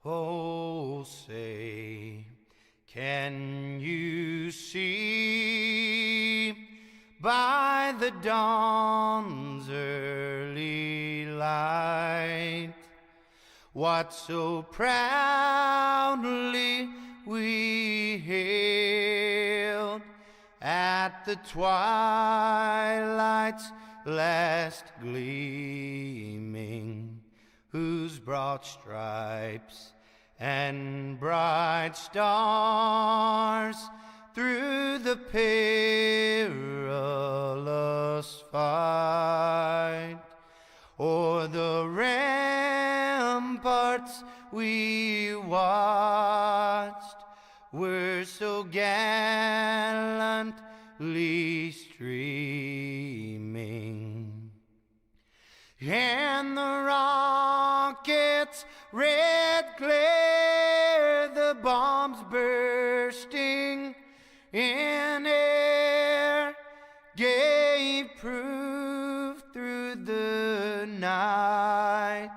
Oh, say, can you see by the dawn's early light what so proudly we hailed at the twilight's last gleaming, whose broad stripes and bright stars through the perilous fight o'er the ramparts we watched were so gallantly streaming, and the rockets' red glare, the bombs bursting in air, gave proof through the night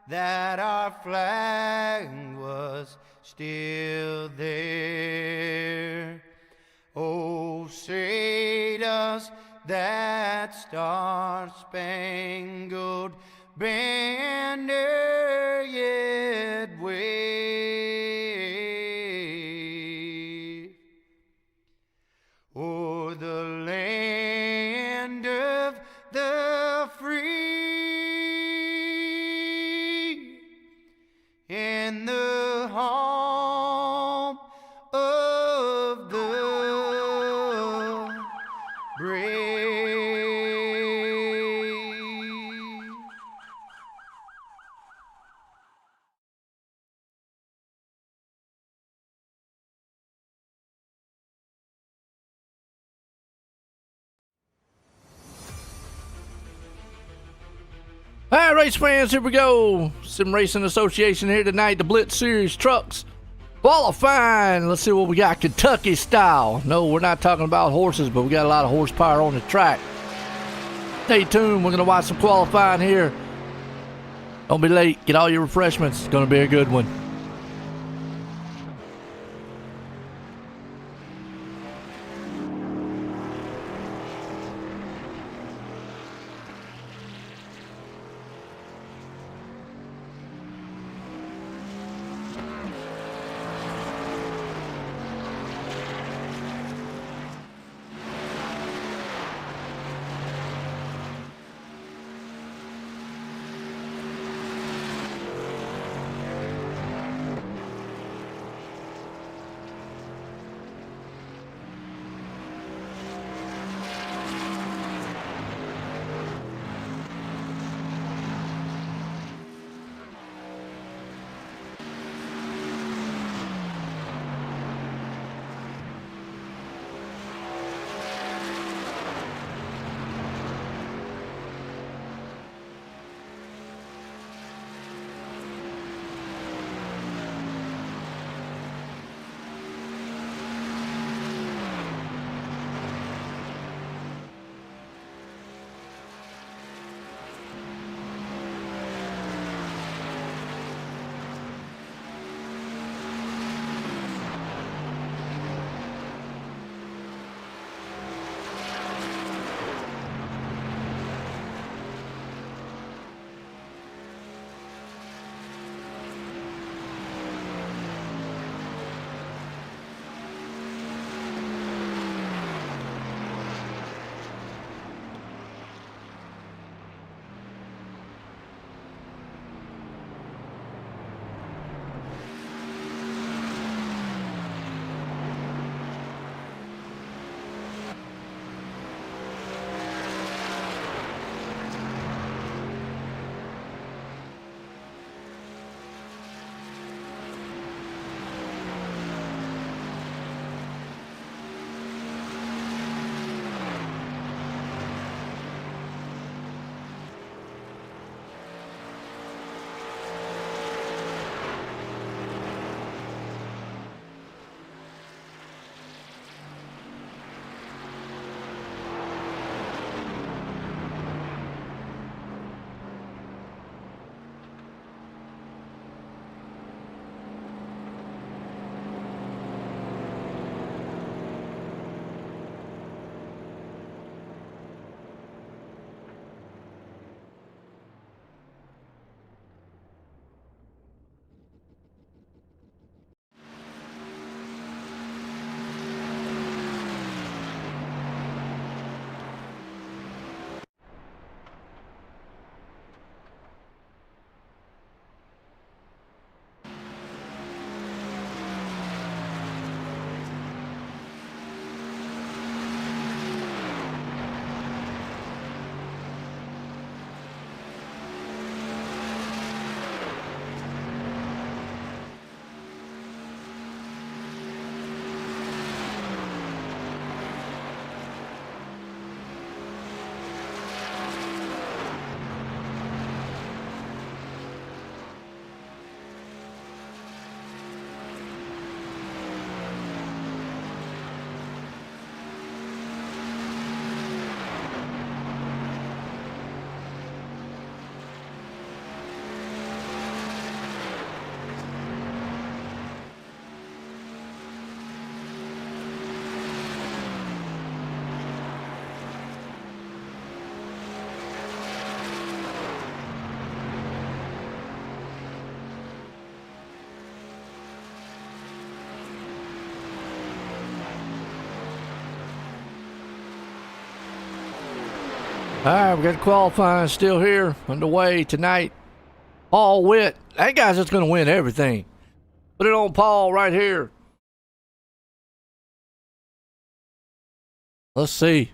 that our flag was still there. Oh, say does that star-spangled banner yet wave o'er the land of the free and the home of the brave? All right, race fans, here we go. Sim Racing Association here tonight. The Blitz Series trucks qualifying. Let's see what we got, Kentucky style. No, we're not talking about horses, but we got a lot of horsepower on the track. Stay tuned. We're going to watch some qualifying here. Don't be late. Get all your refreshments. It's going to be a good one. right, we got qualifying still here, underway tonight. Paul Witt. That guy's just going to win everything. Put it on Paul right here. Let's see.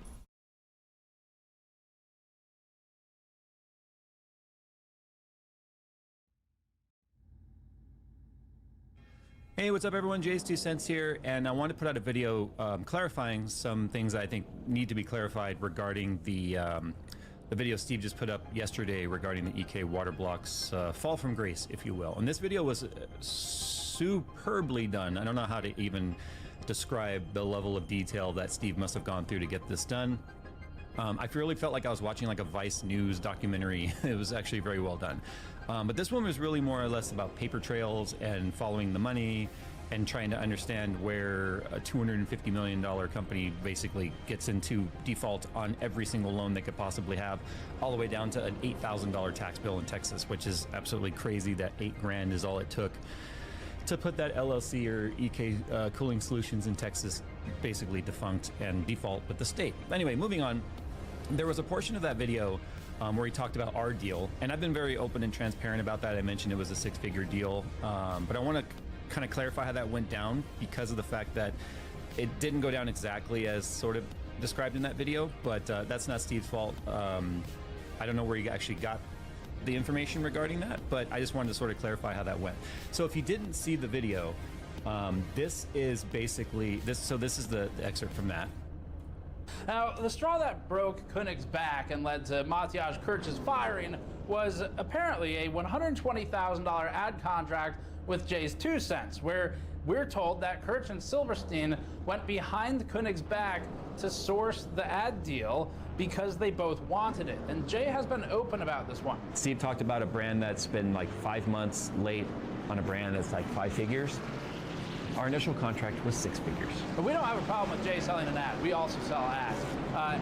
Hey, what's up everyone? Jay's 2 cents here, and I wanted to put out a video clarifying some things that I think need to be clarified regarding the video Steve just put up yesterday regarding the EK water blocks fall from grace, if you will. And this video was superbly done. I don't know how to even describe the level of detail that Steve must have gone through to get this done. I really felt like I was watching like a Vice News documentary. It was actually very well done. But this one was really more or less about paper trails and following the money and trying to understand where a $250 million company basically gets into default on every single loan they could possibly have, all the way down to an $8,000 tax bill in Texas, which is absolutely crazy that $8 grand is all it took to put that LLC or EK Cooling Solutions in Texas basically defunct and default with the state. Anyway, moving on, there was a portion of that video where he talked about our deal, and I've been very open and transparent about that. I mentioned it was a 6-figure deal, but I want to kind of clarify how that went down because of the fact that it didn't go down exactly as sort of described in that video, but that's not Steve's fault. I don't know where he actually got the information regarding that, but I just wanted to sort of clarify how that went. So if you didn't see the video, this is basically this. So this is the excerpt from that. Now, the straw that broke Koenig's back and led to Matthias Kirch's firing was apparently a $120,000 ad contract with Jay's 2 cents, where we're told that Kirch and Silverstein went behind Koenig's back to source the ad deal because they both wanted it. And Jay has been open about this one. Steve talked about a brand that's been like 5 months late on a brand that's like 5 figures. Our initial contract was 6 figures. But we don't have a problem with Jay selling an ad. We also sell ads.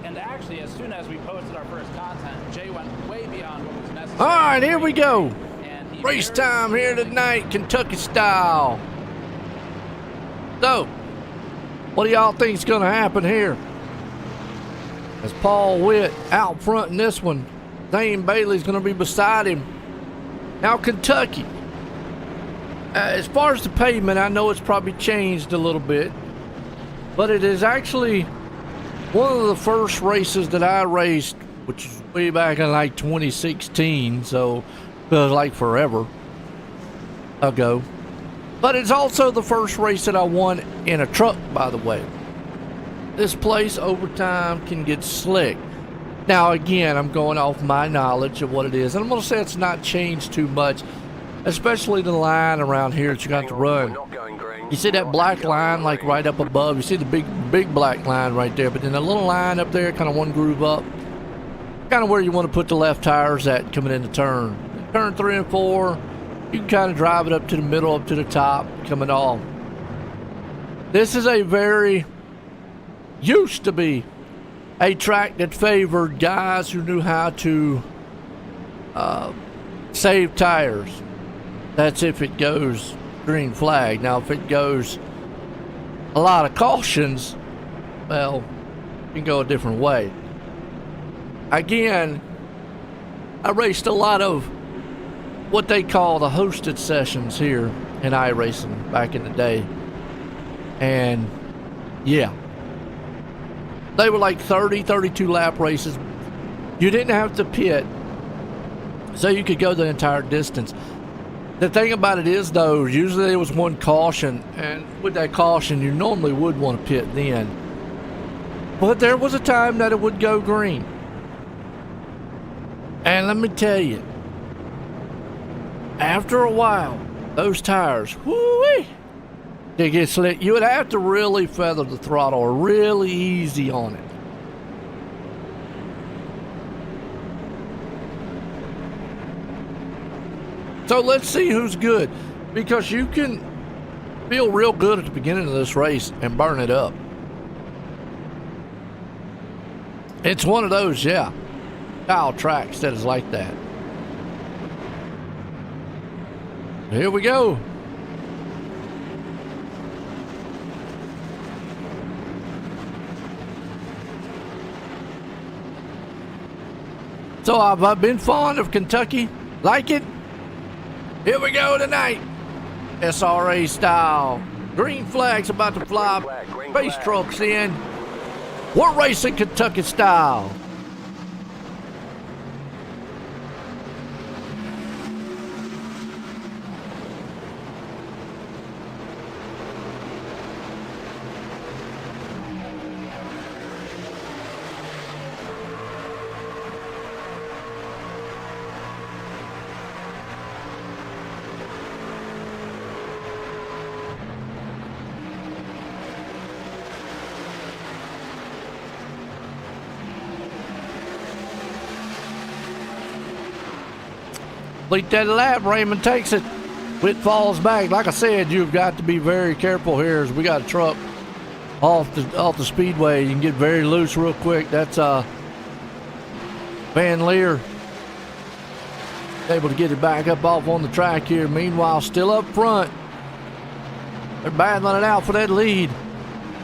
And actually, as soon as we posted our first content, Jay went way beyond what was necessary. All right, here we go. And he Race time here tonight, Kentucky style. So, what do y'all think's going to happen here? As Paul Witt out front in this one, Zane Bailey's going to be beside him. Now Kentucky. As far as the pavement, I know it's probably changed a little bit, but it is actually one of the first races that I raced, which is way back in like 2016, so it feels like forever ago. But it's also the first race that I won in a truck, by the way. This place over time can get slick. Now again, I'm going off my knowledge of what it is, and I'm going to say it's not changed too much. Especially the line around here that you got to run. You see that black line like right up above? You see the big black line right there, but then the little line up there, kind of one groove up, kind of where you want to put the left tires at coming into turn. Turn 3 and 4, you can kind of drive it up to the middle, up to the top, coming off. This is used to be a track that favored guys who knew how to save tires. That's if it goes green flag. Now, if it goes a lot of cautions, well, you can go a different way. Again, I raced a lot of what they call the hosted sessions here in iRacing back in the day. And, yeah, they were like 30, 32 lap races. You didn't have to pit, so you could go the entire distance. The thing about it is, though, usually there was one caution, and with that caution, you normally would want to pit then. But there was a time that it would go green. And let me tell you, after a while, those tires, whoo-wee, they get slick. You would have to really feather the throttle really easy on it. So let's see who's good, because you can feel real good at the beginning of this race and burn it up. It's one of those, yeah, style tracks that is like that. Here we go. So I've been fond of Kentucky. Like it. Here we go tonight. SRA style. Green flag's about to fly. Race trucks in. We're racing Kentucky style. Complete that lap, Raymond takes it. Whit falls back. Like I said, you've got to be very careful here as we got a truck off the speedway. You can get very loose real quick. That's Van Leer able to get it back up off on the track here. Meanwhile, still up front. They're battling it out for that lead.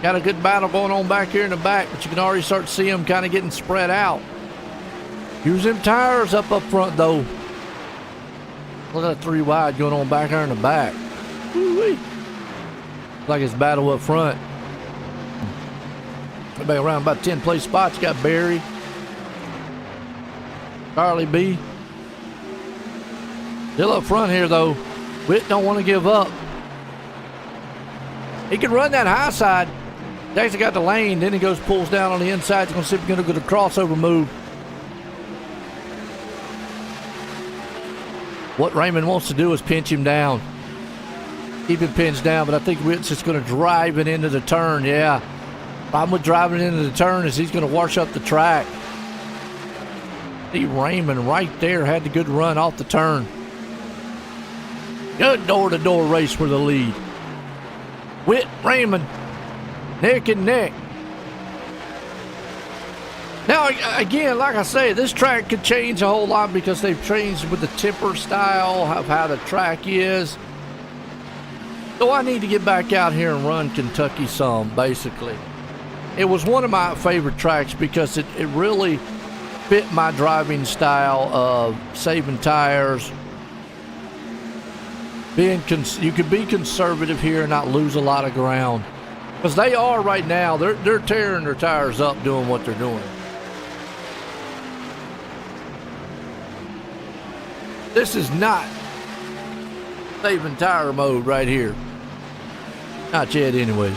Got a good battle going on back here in the back, but you can already start to see them kind of getting spread out. Use them tires up front, though. Look at that 3 wide going on back there in the back. Woo-wee. Like it's battle up front. Everybody around about 10 place spots. You got Barry, Charlie B. Still up front here, though. Whit don't want to give up. He can run that high side. He's actually got the lane. Then he goes, pulls down on the inside. He's going to see if he's going to get a crossover move. What Raymond wants to do is pinch him down. Keep him pinched down, but I think Whit's just going to drive it into the turn. Yeah. Problem with driving it into the turn is he's going to wash up the track. See Raymond right there had the good run off the turn. Good door-to-door race for the lead. Whit, Raymond, neck and neck. Now, again, like I say, this track could change a whole lot because they've changed with the temper style of how the track is. So I need to get back out here and run Kentucky some, basically. It was one of my favorite tracks because it really fit my driving style of saving tires. You could be conservative here and not lose a lot of ground. Because they are right now, they're tearing their tires up doing what they're doing. This is not saving tire mode right here. Not yet anyways.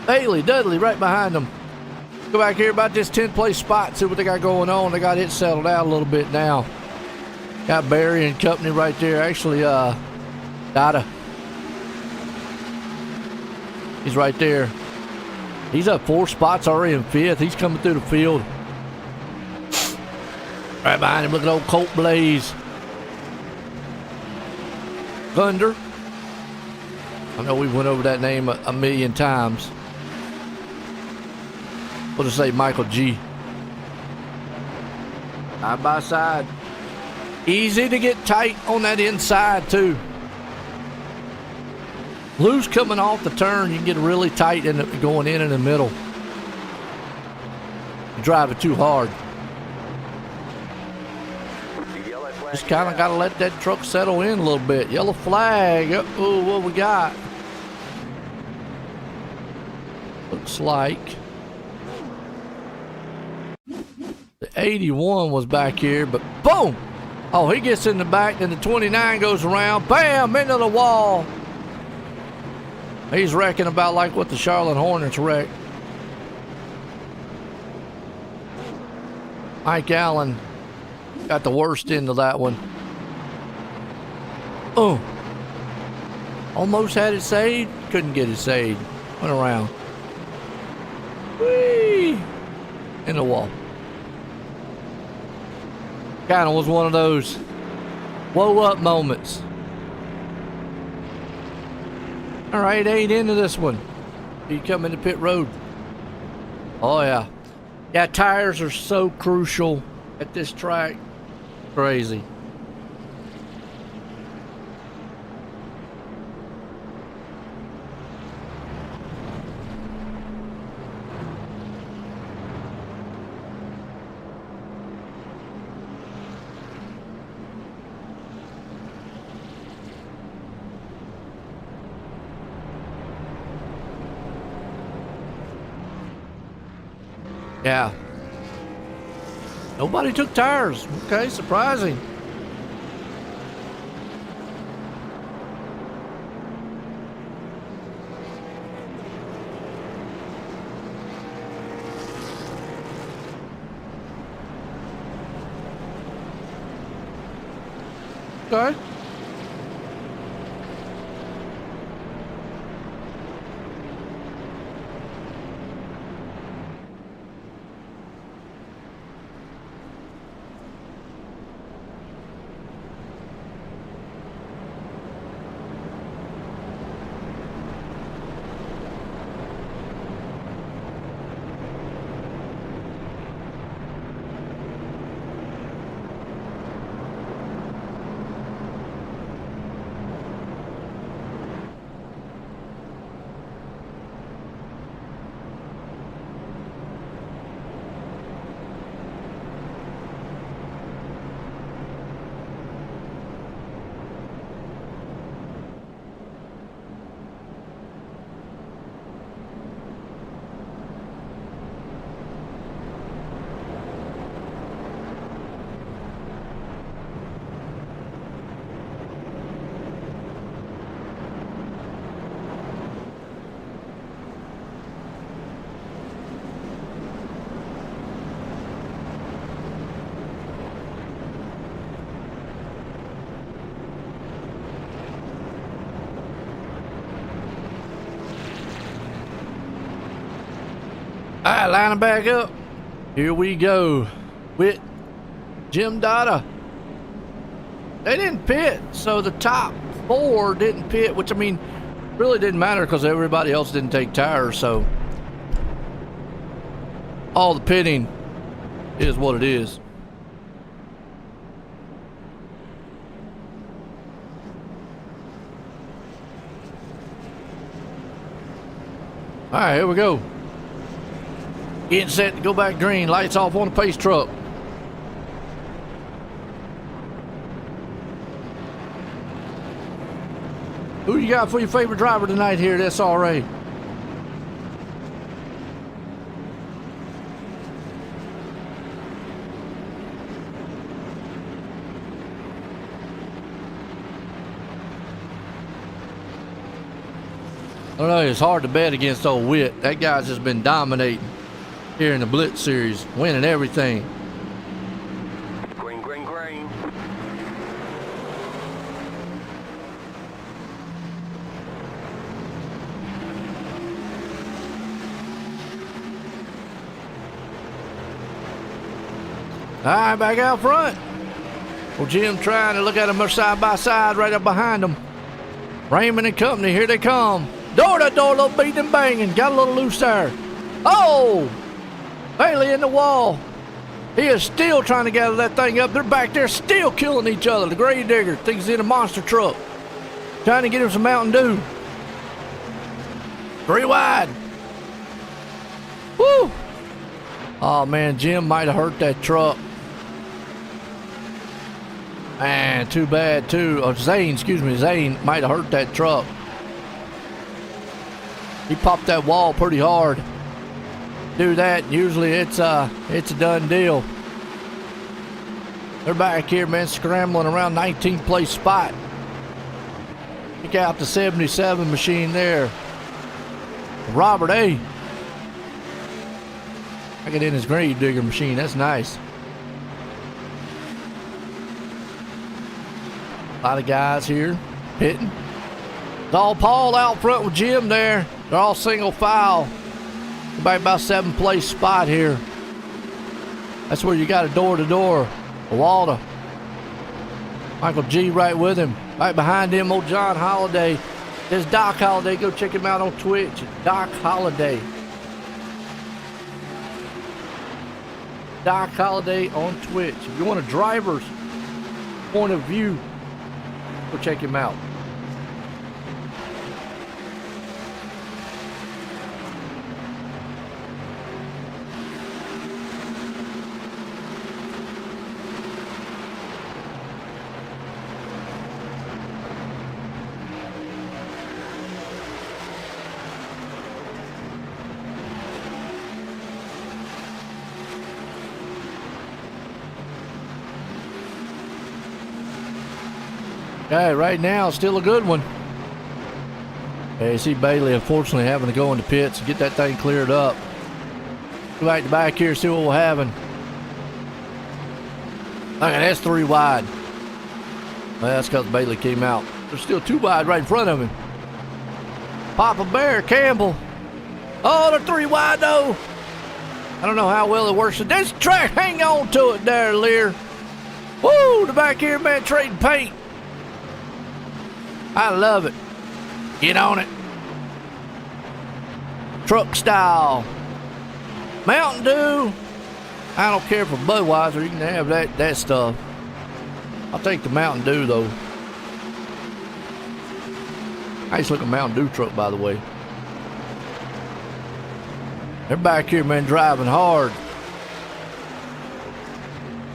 Bailey, Dudley right behind them. Go back here about this 10th place spot, see what they got going on. They got it settled out a little bit now. Got Barry and company right there. Actually, Dada. He's right there. He's up 4 spots already in 5th. He's coming through the field. Right behind him, look at old Colt Blaze. Thunder. I know we went over that name a million times. We'll just say Michael G. Side by side. Easy to get tight on that inside too. Loose coming off the turn, you can get really tight in going in the middle. You drive it too hard. Just kind of got to let that truck settle in a little bit. Yellow flag. Oh, what we got? Looks like the 81 was back here, but boom! Oh, he gets in the back, then the 29 goes around. Bam! Into the wall. He's wrecking about like what the Charlotte Hornets wrecked. Mike Allen got the worst end of that one. Oh. Almost had it saved. Couldn't get it saved. Went around. Whee! In the wall. Kind of was one of those whoa up moments. All right, 8 into this one. You come into pit road. Oh, yeah. Yeah, tires are so crucial at this track. Crazy. Yeah. Nobody took tires. Okay, surprising. Okay. All right, lining back up. Here we go with Jim Dada. They didn't pit, so the top 4 didn't pit, which I mean, really didn't matter because everybody else didn't take tires, so all the pitting is what it is. All right, here we go. Getting set to go back green. Lights off on the pace truck. Who you got for your favorite driver tonight here at SRA? I don't know, it's hard to bet against old Witt. That guy's just been dominating here in the Blitz series, winning everything. Green, green, green. All right, back out front. Well, Jim trying to look at them side by side right up behind them. Raymond and company, here they come. Door to door, little beating and banging. Got a little loose there. Oh! Bailey in the wall. He is still trying to gather that thing up. They're back there still killing each other. The grave digger thinks he's in a monster truck. Trying to get him some Mountain Dew. 3 wide. Woo! Oh, man, Jim might have hurt that truck. Man, too bad, too. Oh, Zane might have hurt that truck. He popped that wall pretty hard. Do that, usually it's a done deal. They're back here, man, scrambling around 19th place spot. Check out the 77 machine there. Robert A. I get in his grave digger machine. That's nice. A lot of guys here pitting. It's all Paul out front with Jim there. They're all single file. Back about 7th place spot here. That's where you got a door-to-door. Walter. Michael G right with him. Right behind him, old John Holiday. There's Doc Holiday. Go check him out on Twitch. Doc Holiday. Doc Holiday on Twitch. If you want a driver's point of view, go check him out. Okay, right now, still a good one. Okay, you see Bailey, unfortunately, having to go in the pits and get that thing cleared up. Go back to back here, see what we're having. Look at that's 3 wide. Well, that's because Bailey came out. There's still 2 wide right in front of him. Papa Bear, Campbell. Oh, they're 3 wide though. I don't know how well it works. This track, hang on to it there, Lear. Woo, the back here, man, trading paint. I love it. Get on it. Truck style. Mountain Dew. I don't care for Budweiser. You can have that stuff. I'll take the Mountain Dew, though. Nice looking Mountain Dew truck, by the way. They're back here, man, driving hard.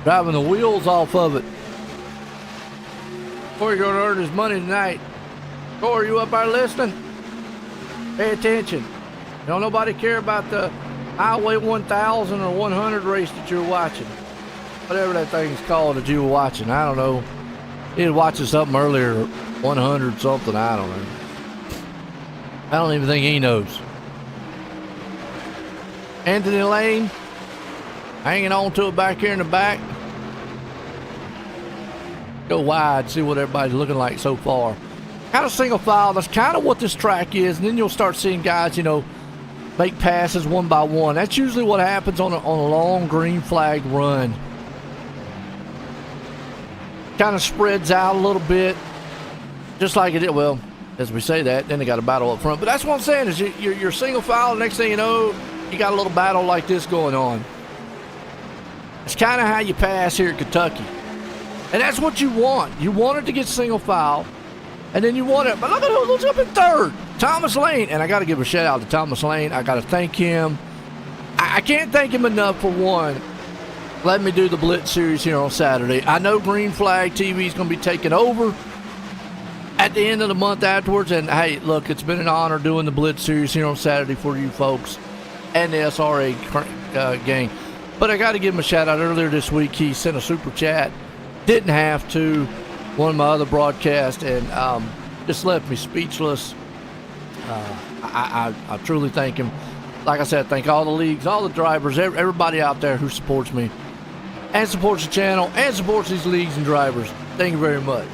Driving the wheels off of it. Corey going to earn his money tonight. Corey, you up there listening? Pay attention. Don't nobody care about the Highway 1000 or 100 race that you're watching. Whatever that thing's called that you were watching. I don't know. He was watching something earlier, 100 something, I don't know. I don't even think he knows. Anthony Lane, hanging on to it back here in the back. Go wide, see what everybody's looking like so far. Kind of single file, that's kind of what this track is, and then you'll start seeing guys, you know, make passes one by one. That's usually what happens on a long green flag run. Kind of spreads out a little bit, just like it did. Well, as we say that, then they got a battle up front. But that's what I'm saying is you're single file. The next thing you know, you got a little battle like this going on. It's kind of how you pass here at Kentucky, and that's what you want. You want it to get single file, and then you want it. But look at who's up in third, Thomas Lane. And I got to give a shout out to Thomas Lane. I got to thank him. I can't thank him enough for one. Let me do the Blitz series here on Saturday. I know Green Flag TV is going to be taking over at the end of the month afterwards. And, hey, look, it's been an honor doing the Blitz series here on Saturday for you folks and the SRA gang. But I got to give him a shout-out. Earlier this week, he sent a super chat. Didn't have to. One of my other broadcasts, and just left me speechless. I truly thank him. Like I said, thank all the leagues, all the drivers, everybody out there who supports me and supports the channel and supports these leagues and drivers. Thank you very much.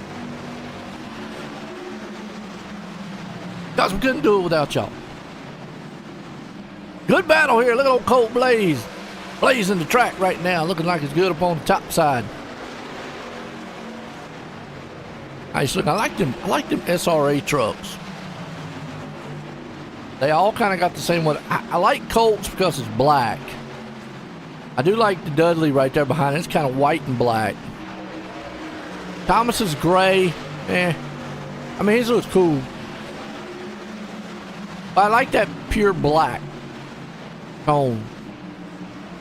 Because we couldn't do it without y'all. Good battle here. Look at old Colt Blaze. Blazing the track right now. Looking like it's good up on the top side. Nice look. I like them SRA trucks. They all kind of got the same one. I like Colts because it's black. I do like the Dudley right there behind it. It's kind of white and black. Thomas is gray. I mean, his looks cool. But I like that pure black tone.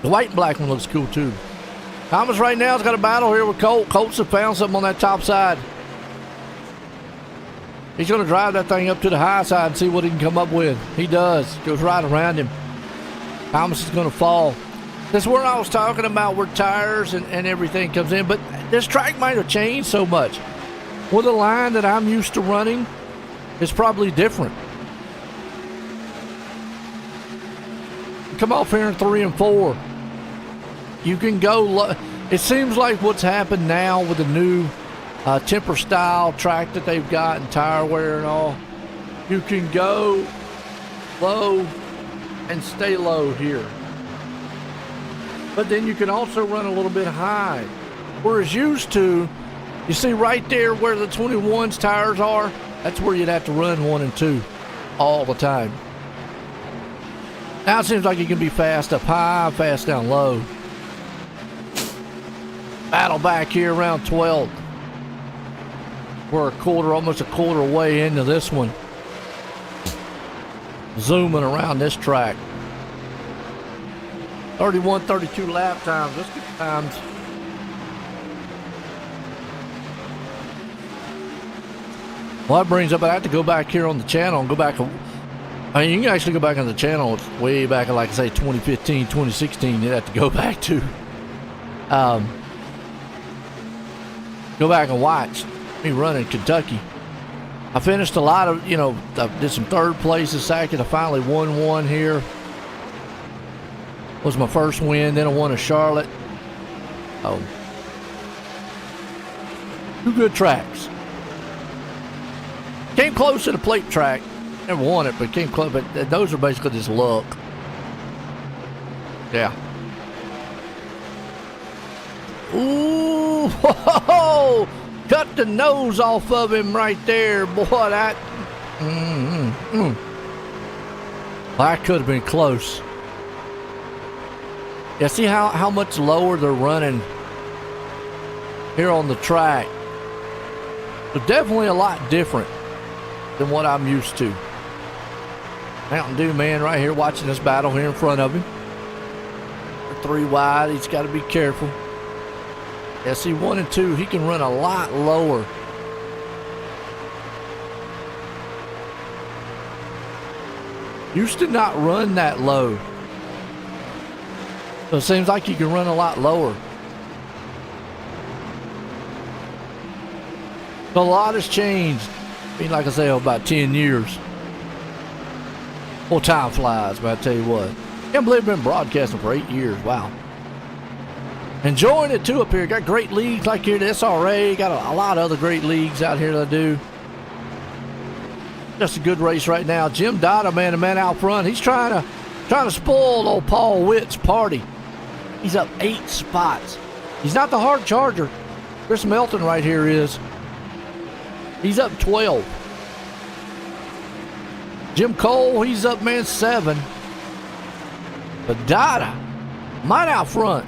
The white and black one looks cool too. Thomas right now has got a battle here with Colt. Colts have found something on that top side. He's going to drive that thing up to the high side and see what he can come up with. He does. Goes right around him. Thomas is going to fall. That's where I was talking about where tires and everything comes in. But this track might have changed so much. Well, the line that I'm used to running is probably different. Come off here in 3 and 4. You can go. It seems like what's happened now with the new temper style track that they've got and tire wear and all, you can go low and stay low here, but then you can also run a little bit high. Whereas used to, you see right there where the 21's tires are, that's where you'd have to run 1 and 2 all the time. Now it seems like you can be fast up high, fast down low. Battle back here around 12th. We're almost a quarter way into this one. Zooming around this track. 31, 32 lap times. That's good times. Well, that brings up, I have to go back here on the channel and go back. I mean, you can actually go back on the channel. It's way back in, like I say, 2015, 2016. You'd have to go back to. Go back and watch. me run in Kentucky. I finished a lot of, I did some third places, second. I finally won one here. Was my first win. Then I won a Charlotte. Oh, 2 good tracks. Came close to the plate track. Never won it, but came close. But those are basically just luck. Yeah. Ooh, ho, cut the nose off of him right there. Boy, that. That could have been close. Yeah, see how much lower they're running here on the track. They're definitely a lot different than what I'm used to. Mountain Dew man right here watching this battle here in front of him. 3 wide, he's got to be careful. Yeah, see 1 and 2, he can run a lot lower. Used to not run that low. So it seems like he can run a lot lower. So a lot has changed. I mean, like I say, about 10 years. Well, time flies, but I tell you what. Can't believe I've been broadcasting for 8 years. Wow. Enjoying it too up here. Got great leagues like here, the SRA. Got a lot of other great leagues out here that I do. Just a good race right now. Jim Dada, man, the man out front. He's trying to spoil old Paul Witt's party. He's up 8 spots. He's not the hard charger. Chris Melton right here is. He's up 12. Jim Cole, he's up, man, 7. But Dada, might out front.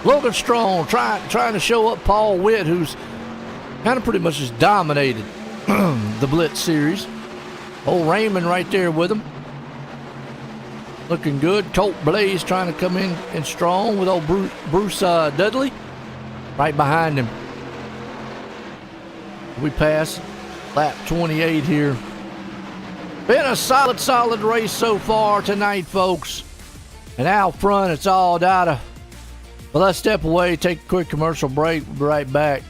Logan Strong trying to show up Paul Witt, who's kind of pretty much just dominated the Blitz series. Old Raymond right there with him. Looking good. Colt Blaze trying to come in strong with old Bruce Dudley right behind him. We pass lap 28 here. Been a solid race so far tonight, folks. And out front, it's all Dada. But let's step away, take a quick commercial break. We'll be right back.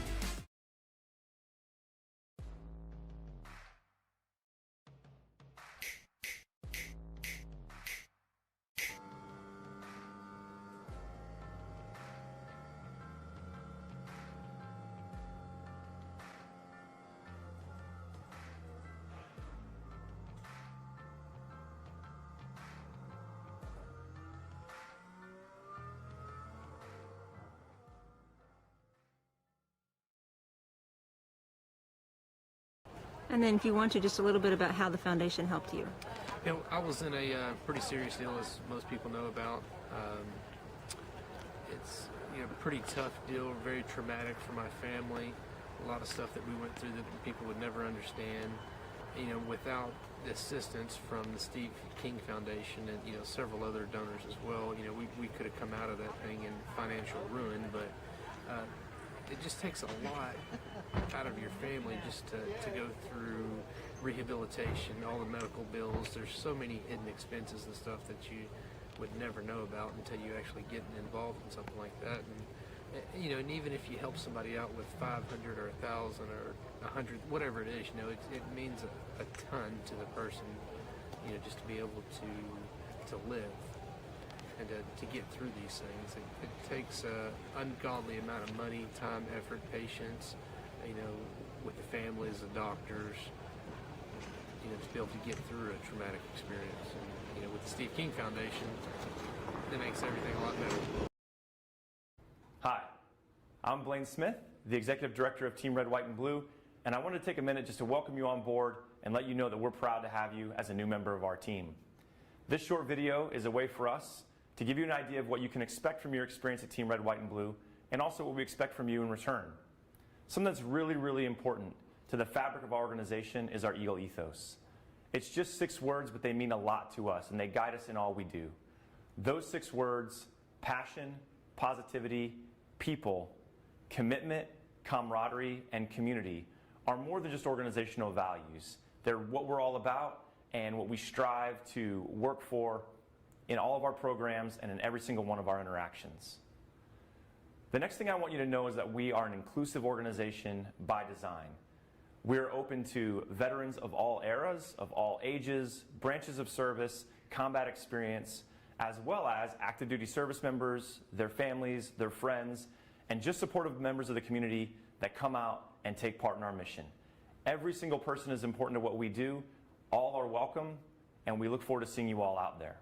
And then if you want to, just a little bit about how the foundation helped you. You know, I was in a pretty serious deal, as most people know about. It's a pretty tough deal, very traumatic for my family. A lot of stuff that we went through that people would never understand. Without the assistance from the Steve King Foundation and several other donors as well, we could have come out of that thing in financial ruin. But it just takes a lot out of your family just to go through rehabilitation, all the medical bills. There's so many hidden expenses and stuff that you would never know about until you actually get involved in something like that. And and even if you help somebody out with 500 or 1,000 or 100, whatever it is, it means a ton to the person, just to be able to live and to get through these things. It takes an ungodly amount of money, time, effort, patience, with the families, the doctors, to be able to get through a traumatic experience. And, with the Steve King Foundation, it makes everything a lot better. Hi, I'm Blaine Smith, the Executive Director of Team Red, White, and Blue, and I wanted to take a minute just to welcome you on board and let you know that we're proud to have you as a new member of our team. This short video is a way for us to give you an idea of what you can expect from your experience at Team Red, White, and Blue, and also what we expect from you in return. Something that's really, really important to the fabric of our organization is our Eagle ethos. It's just 6 words, but they mean a lot to us, and they guide us in all we do. Those 6 words, passion, positivity, people, commitment, camaraderie, and community, are more than just organizational values. They're what we're all about and what we strive to work for in all of our programs and in every single one of our interactions. The next thing I want you to know is that we are an inclusive organization by design. We're open to veterans of all eras, of all ages, branches of service, combat experience, as well as active duty service members, their families, their friends, and just supportive members of the community that come out and take part in our mission. Every single person is important to what we do. All are welcome, and we look forward to seeing you all out there.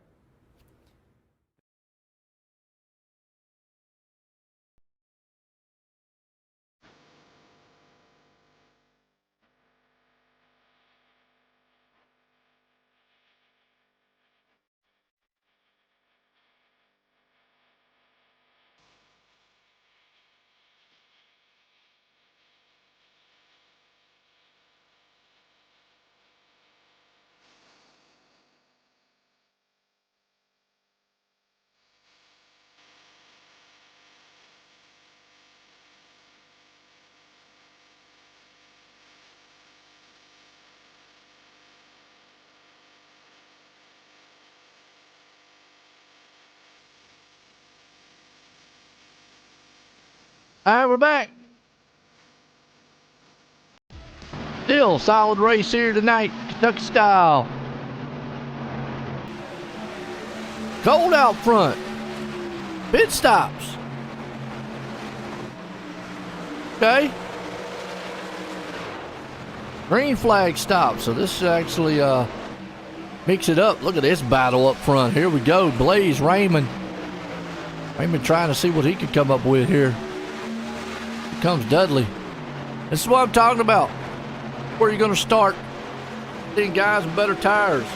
All right, we're back. Still solid race here tonight, Kentucky style. Cold out front. Pit stops. Okay. Green flag stops. So this actually mix it up. Look at this battle up front. Here we go. Blaze Raymond. Raymond trying to see what he could come up with here. Here comes Dudley. This is what I'm talking about. Where you're going to start seeing guys with better tires.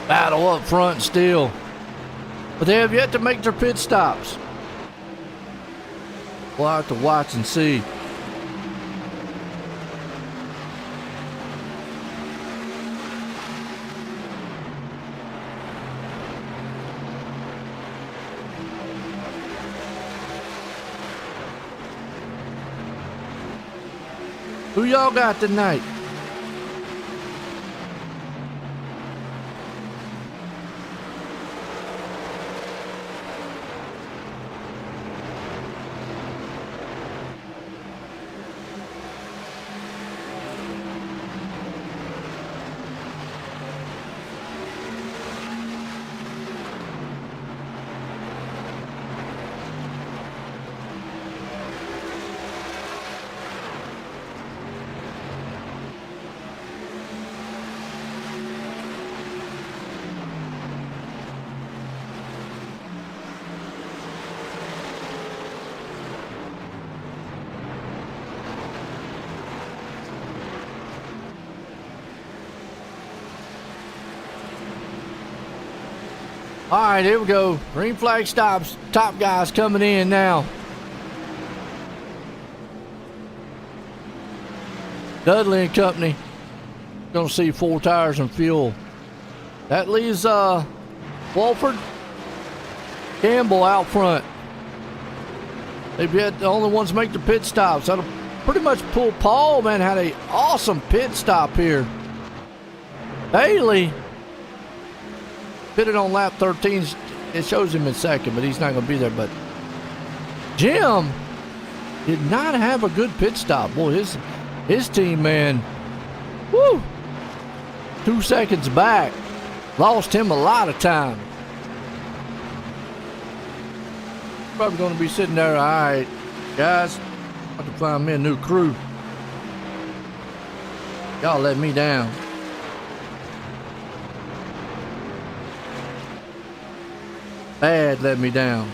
Battle up front still. But they have yet to make their pit stops. We'll have to watch and see. Who y'all got tonight? All right, here we go. Green flag stops. Top guys coming in now. Dudley and company. Gonna see 4 tires and fuel. That leaves Walford, Campbell out front. They've yet the only ones make the pit stops. That'll pretty much pull. Paul, man, had an awesome pit stop here. Bailey pitted on lap 13. It shows him in second, but he's not going to be there. But Jim did not have a good pit stop. Boy, his team, man, woo, 2 seconds back. Lost him a lot of time. Probably going to be sitting there. All right, guys, I have to find me a new crew. Y'all let me down. Bad let me down.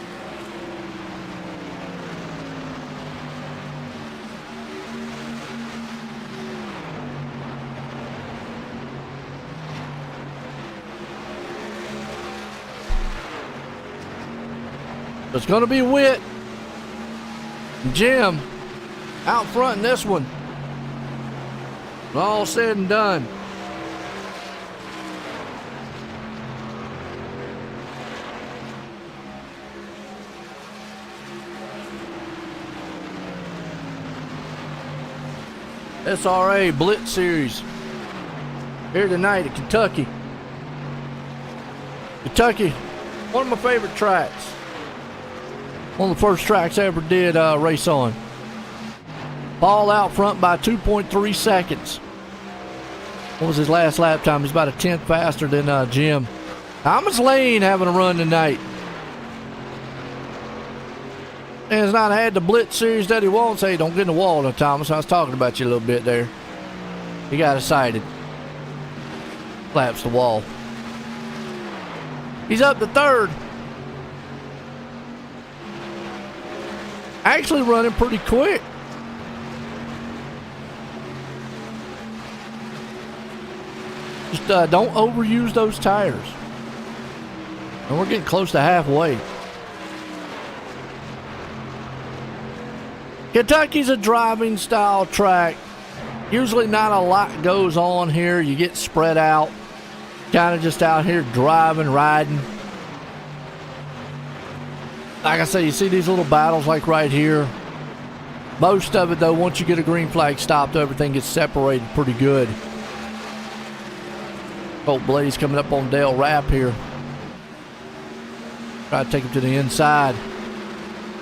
It's going to be Whit and Jim out front in this one. All said and done. SRA Blitz Series here tonight at Kentucky. Kentucky, one of my favorite tracks. One of the first tracks I ever did race on. Paul out front by 2.3 seconds. What was his last lap time? He's about a tenth faster than Jim. Thomas Lane having a run tonight. And has not had the Blitz Series that he wants. Hey, don't get in the wall now, Thomas. I was talking about you a little bit there. He got excited. Flaps the wall. He's up to third. Actually running pretty quick. Just don't overuse those tires. And we're getting close to halfway. Kentucky's a driving style track. Usually not a lot goes on here. You get spread out. Kind of just out here driving, riding. Like I say, you see these little battles like right here. Most of it, though, once you get a green flag stopped, everything gets separated pretty good. Colt Blaze coming up on Dale Rapp here. Try to take him to the inside.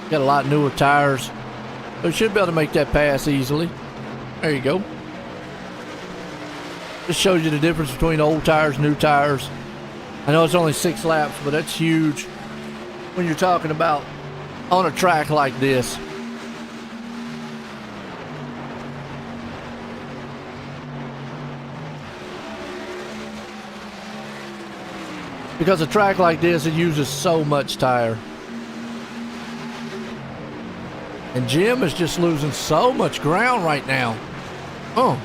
Got a lot newer tires. So he should be able to make that pass easily. There you go. Just shows you the difference between old tires, new tires. I know it's only 6 laps, but that's huge when you're talking about on a track like this. Because a track like this, it uses so much tire. And Jim is just losing so much ground right now. Oh.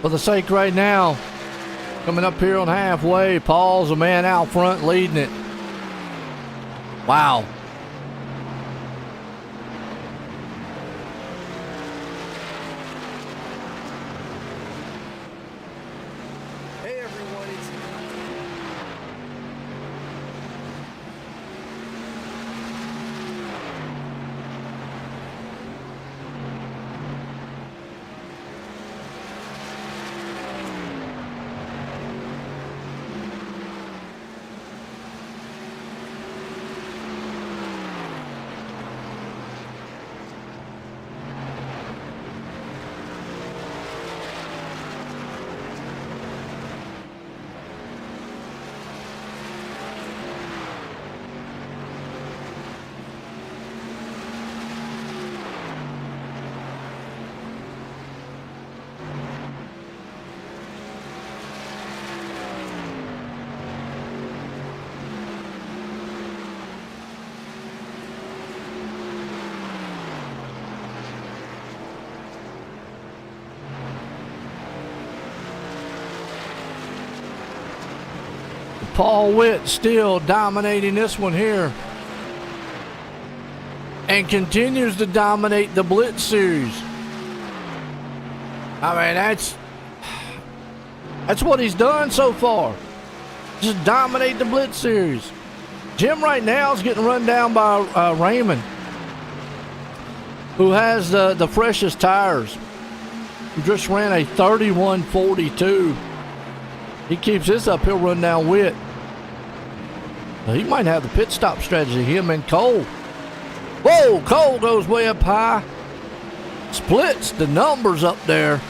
For the sake right now, coming up here on halfway, Paul's a man out front leading it. Wow. Hey everyone, it's Paul Witt still dominating this one here. And continues to dominate the Blitz series. I mean, that's what he's done so far. Just dominate the Blitz series. Jim right now is getting run down by Raymond, who has the freshest tires. Who just ran a 31.42. He keeps this up, he'll run down Witt. He might have the pit stop strategy, him and Cole. Whoa, Cole goes way up high. Splits the numbers up there.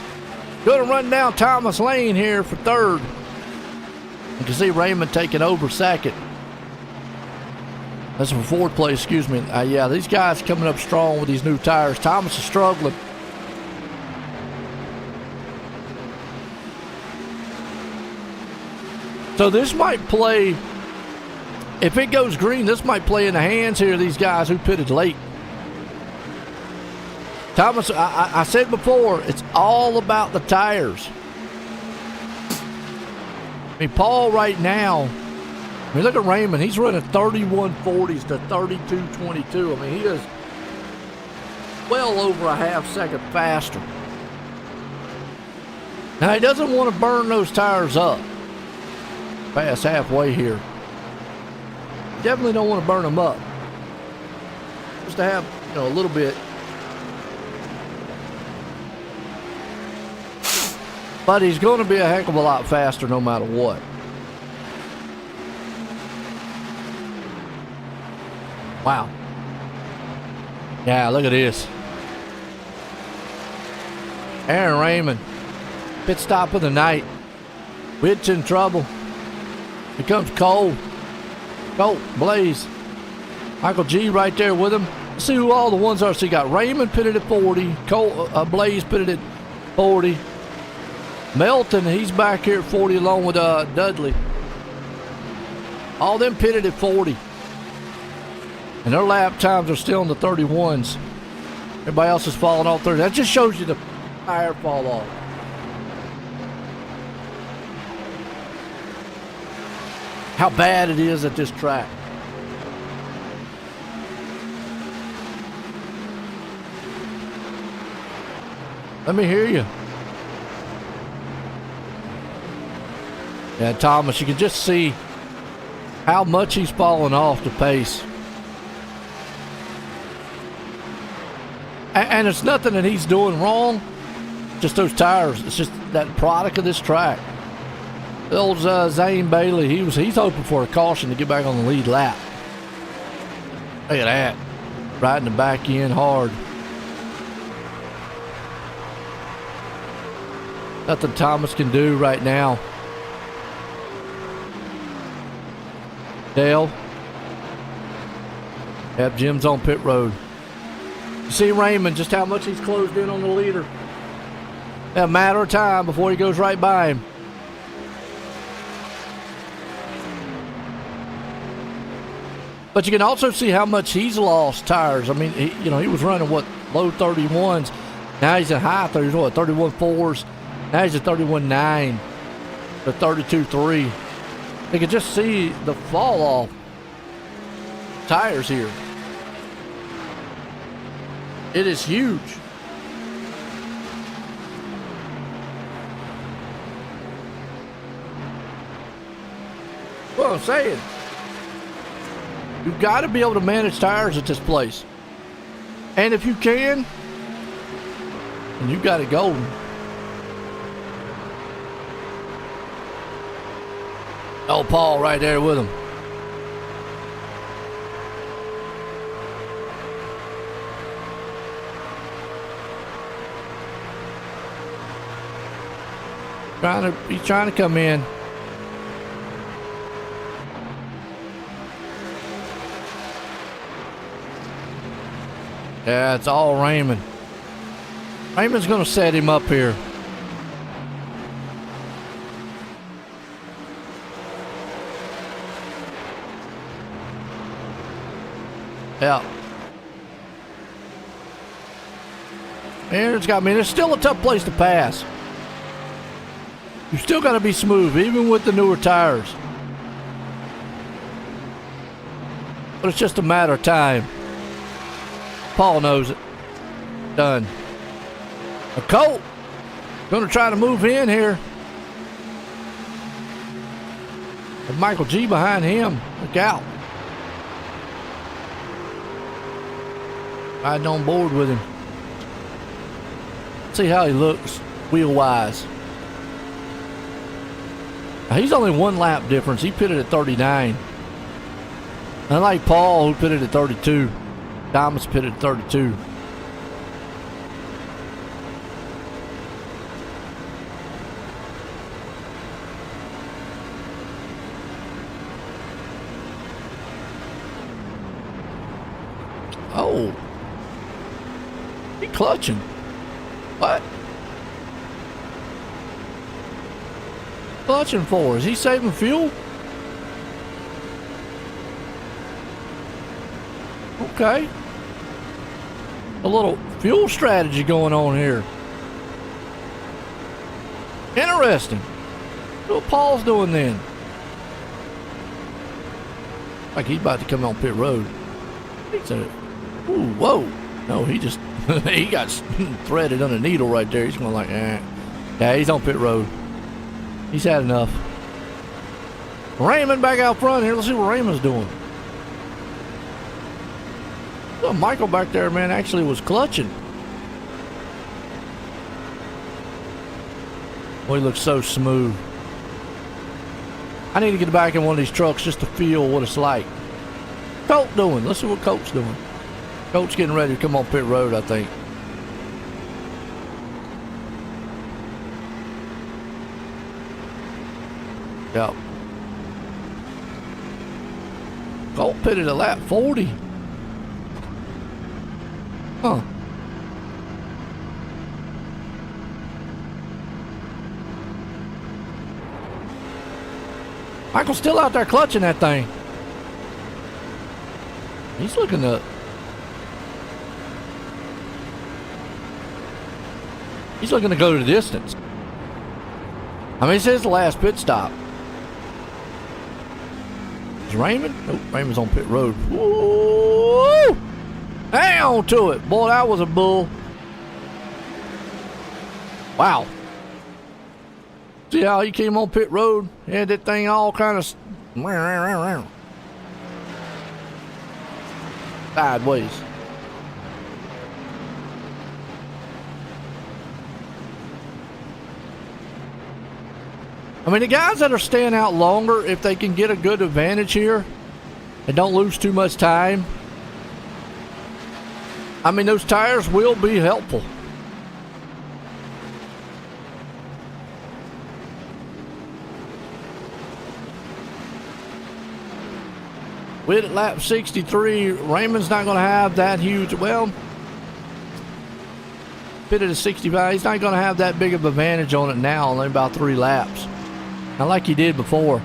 Gonna run down Thomas Lane here for third. You can see Raymond taking over second. That's for fourth place, excuse me. Yeah, these guys coming up strong with these new tires. Thomas is struggling. So this might play, if it goes green, this might play in the hands here of these guys who pitted late. Thomas, I said before, it's all about the tires. I mean, Paul right now, I mean, look at Raymond. He's running 31.40s to 32.22. I mean, he is well over a half second faster. Now, he doesn't want to burn those tires up past halfway here. Definitely don't want to burn them up. Just to have, a little bit. But he's going to be a heck of a lot faster no matter what. Wow. Yeah, look at this. Aaron Raymond. Pit stop of the night. Witt's in trouble. Here comes Cole. Cole, Blaze. Michael G right there with him. Let's see who all the ones are. So you got Raymond pitted at 40. Cole, Blaze pitted at 40. Melton, he's back here at 40 along with Dudley. All them pitted at 40. And their lap times are still in the 31s. Everybody else is falling off 30. That just shows you the tire fall off. How bad it is at this track. Let me hear you. Yeah, Thomas, you can just see how much he's fallen off the pace. And it's nothing that he's doing wrong. Just those tires. It's just that product of this track. The old Zane Bailey, he's hoping for a caution to get back on the lead lap. Look at that. Riding the back end hard. Nothing Thomas can do right now. Dale. Yep, Jim's on pit road. You see Raymond, just how much he's closed in on the leader. A matter of time before he goes right by him. But you can also see how much he's lost tires. I mean, he was running, low 31s. Now he's in high 30s, 31.4s. Now he's at 31.9 to 32.3. You can just see the fall off tires here. It is huge. Well, I'm saying, you've got to be able to manage tires at this place. And if you can, then you've got it golden. Oh, Paul right there with him. He's trying to come in. Yeah, it's all Raymond. Raymond's going to set him up here. Yeah. There's still a tough place to pass. You still got to be smooth, even with the newer tires. But it's just a matter of time. Paul knows it. Done. A Colt gonna try to move in here. And Michael G behind him. Look out. Riding on board with him. See how he looks wheel wise. Now, he's only 1 lap difference. He pitted at 39. Unlike Paul, who pitted at 32. Thomas pitted at 32. Oh. He clutching. What? Clutching for? Is he saving fuel? Okay. A little fuel strategy going on here. Interesting. What Paul's doing then? Like he's about to come on pit road. He's a, ooh, whoa. No, he just, he got threaded on a needle right there. He's going like, eh. Yeah, he's on pit road. He's had enough. Raymond back out front here. Let's see what Raymond's doing. Well, Michael back there, man, actually was clutching. Boy, he looks so smooth. I need to get back in one of these trucks just to feel what it's like. Colt doing. Let's see what Colt's doing. Colt's getting ready to come on pit road, I think. Yep. Colt pitted at lap 40. Huh. Michael's still out there clutching that thing. He's looking up. He's looking to go to the distance. I mean, this is the last pit stop. Is Raymond? Nope, Raymond's on pit road. Woo! Hang on to it. Boy, that was a bull. Wow. See how he came on pit road? He had that thing all kind of sideways. I mean, the guys that are staying out longer, if they can get a good advantage here and don't lose too much time, I mean, those tires will be helpful. With at lap 63, Raymond's not going to have that huge, well, pitted at 65, he's not going to have that big of an advantage on it now, only about 3 laps. Not like he did before.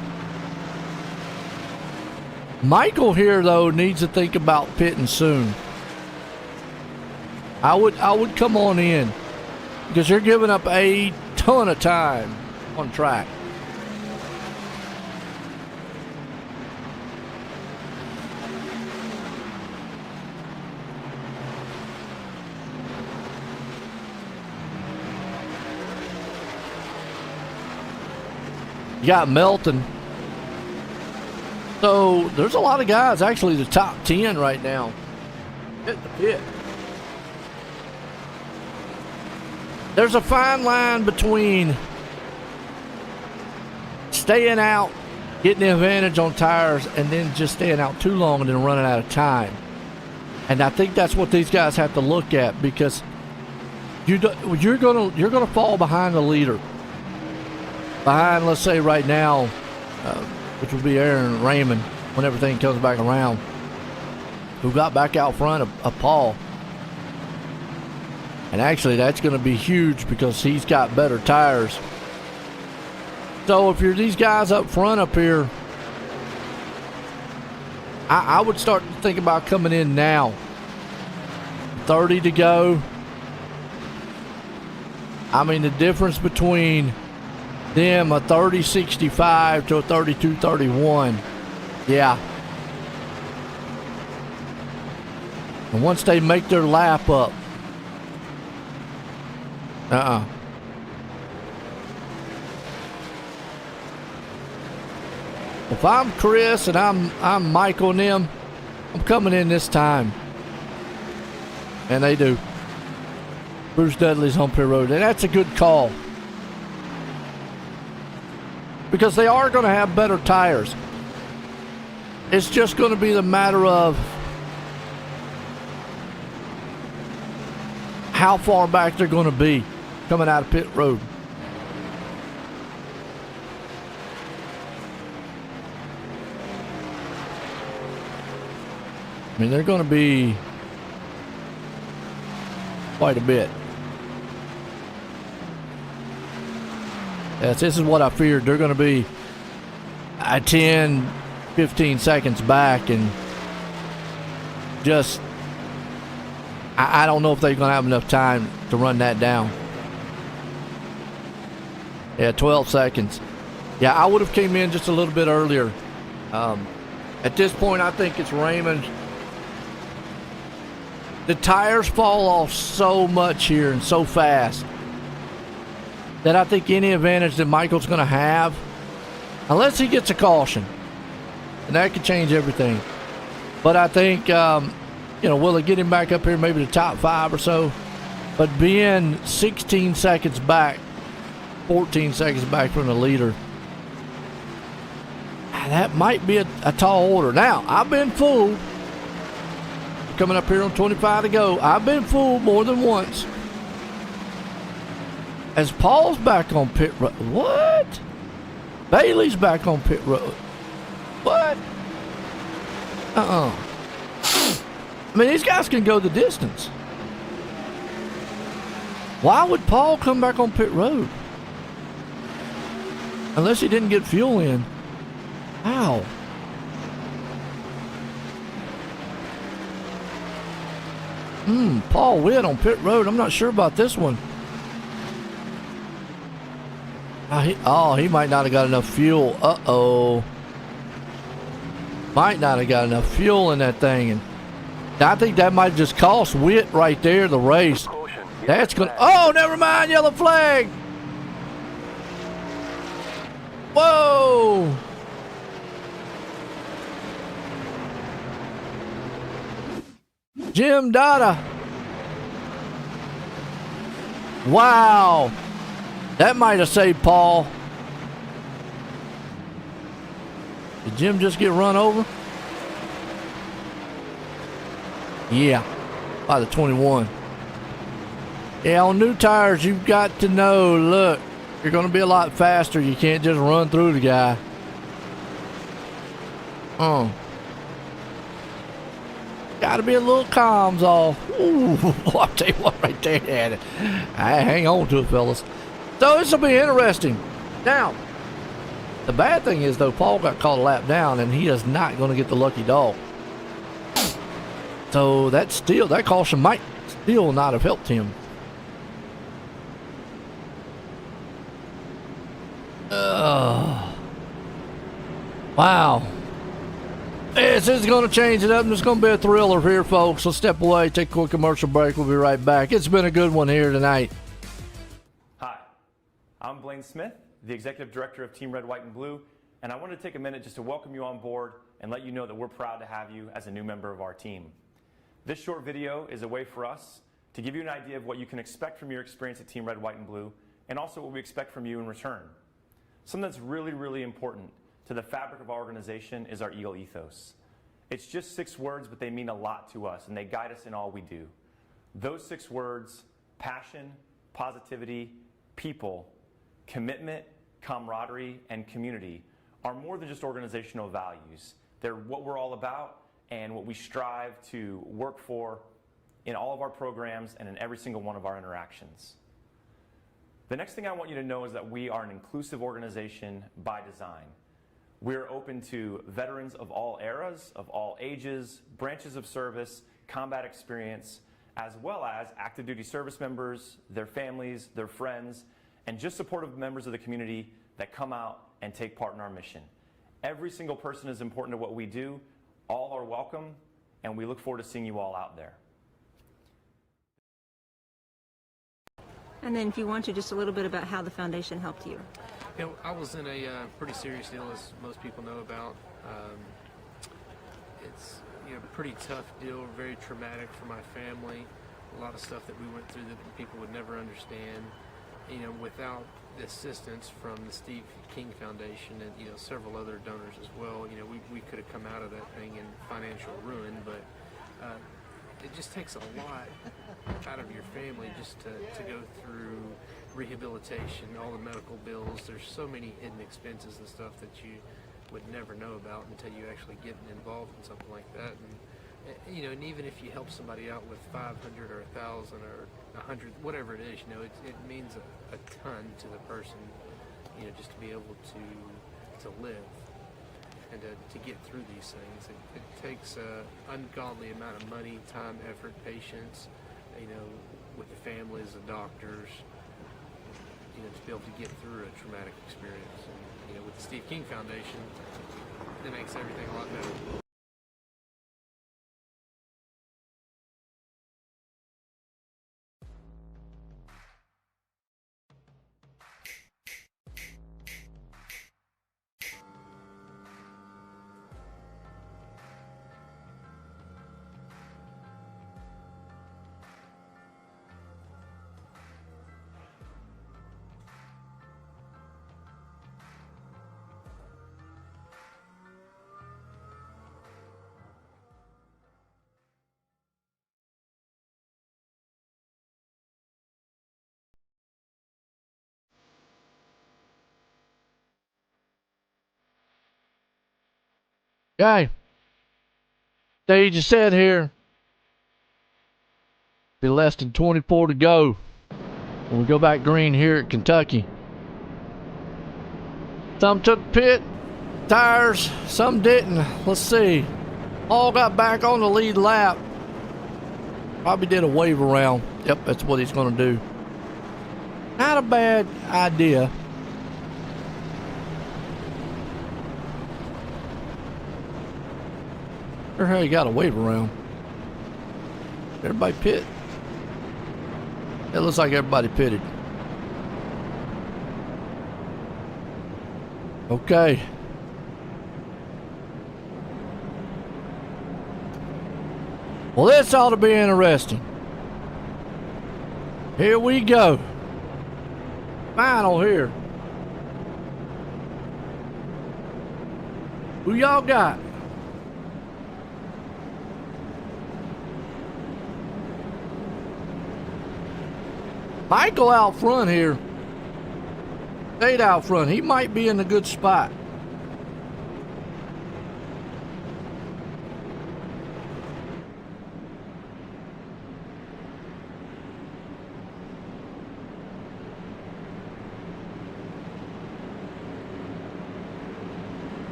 Michael here, though, needs to think about pitting soon. I would come on in because you're giving up a ton of time on track. You got Melton. So there's a lot of guys, actually the top 10 right now, hit the pit. There's a fine line between staying out, getting the advantage on tires, and then just staying out too long and then running out of time. And I think that's what these guys have to look at, because you're gonna fall behind the leader. Behind, let's say right now, which would be Aaron and Raymond when everything comes back around, who got back out front of Paul. And actually, that's going to be huge because he's got better tires. So if you're these guys up front up here, I would start to think about coming in now. 30 to go. I mean, the difference between them, a 30-65 to a 32-31. Yeah. And once they make their lap up, if I'm Chris and I'm Michael and them, I'm coming in this time. And they do. Bruce Dudley's on pit road. And that's a good call. Because they are going to have better tires. It's just going to be the matter of how far back they're going to be coming out of pit road. I mean, they're going to be quite a bit. Yes, this is what I feared. They're going to be 10, 15 seconds back, and just I don't know if they're going to have enough time to run that down. Yeah, 12 seconds. Yeah, I would have came in just a little bit earlier. At this point, I think it's Raymond. The tires fall off so much here and so fast that I think any advantage that Michael's going to have, unless he gets a caution, and that could change everything. But I think, will it get him back up here, maybe the top 5 or so? But being 16 seconds back, 14 seconds back from the leader, that might be a tall order. Now, I've been fooled. Coming up here on 25 to go. I've been fooled more than once. As Paul's back on pit road. What? Bailey's back on pit road. What? I mean, these guys can go the distance. Why would Paul come back on pit road? Unless he didn't get fuel in. How? Paul Witt on pit road. I'm not sure about this one. He might not have got enough fuel. Might not have got enough fuel in that thing. And I think that might just cost Witt right there the race. That's going to... Oh, never mind. Yellow flag. Whoa. Jim Dada. Wow. That might have saved Paul. Did Jim just get run over? Yeah. By the 21. Yeah, on new tires, you've got to know, look, you're going to be a lot faster. You can't just run through the guy. Got to be a little calms off. Ooh, I'll tell you what, right there. I hang on to it, fellas. So this will be interesting. Now, the bad thing is, though, Paul got caught a lap down, and he is not going to get the lucky dog. So that caution might still not have helped him. Wow. This is going to change it up, and it's going to be a thriller here, folks. Let's step away, take a quick commercial break. We'll be right back. It's been a good one here tonight. Hi, I'm Blaine Smith, the Executive Director of Team Red, White, and Blue, and I wanted to take a minute just to welcome you on board and let you know that we're proud to have you as a new member of our team. This short video is a way for us to give you an idea of what you can expect from your experience at Team Red, White, and Blue, and also what we expect from you in return. Something that's really, really important to the fabric of our organization is our Eagle ethos. It's just 6 words, but they mean a lot to us, and they guide us in all we do. Those 6 words, passion, positivity, people, commitment, camaraderie, and community, are more than just organizational values. They're what we're all about and what we strive to work for in all of our programs and in every single one of our interactions. The next thing I want you to know is that we are an inclusive organization by design. We're open to veterans of all eras, of all ages, branches of service, combat experience, as well as active duty service members, their families, their friends, and just supportive members of the community that come out and take part in our mission. Every single person is important to what we do. All are welcome, and we look forward to seeing you all out there. And then if you want to, just a little bit about how the foundation helped you. You know, I was in a pretty serious deal, as most people know about. It's a pretty tough deal, very traumatic for my family. A lot of stuff that we went through that people would never understand. Without the assistance from the Steve King Foundation and several other donors as well, we could have come out of that thing in financial ruin. But it just takes a lot out of your family just to go through rehabilitation, all the medical bills. There's so many hidden expenses and stuff that you would never know about until you actually get involved in something like that. And even if you help somebody out with 500 or 1,000 or 100, whatever it is, it means a ton to the person, just to be able to live and to get through these things. It takes an ungodly amount of money, time, effort, patience, with the families, the doctors, to be able to get through a traumatic experience. And, with the Steve King Foundation, it makes everything a lot better. Okay. Stage is set here. Be less than 24 to go when we go back green here at Kentucky. Some took pit tires, some didn't. Let's see. All got back on the lead lap. Probably did a wave around. Yep, that's what he's going to do. Not a bad idea. Or how you got a wave around. Everybody pit. It looks like everybody pitted. Okay. Well, this ought to be interesting. Here we go. Final here. Who y'all got? Michael out front here. Stayed out front. He might be in a good spot.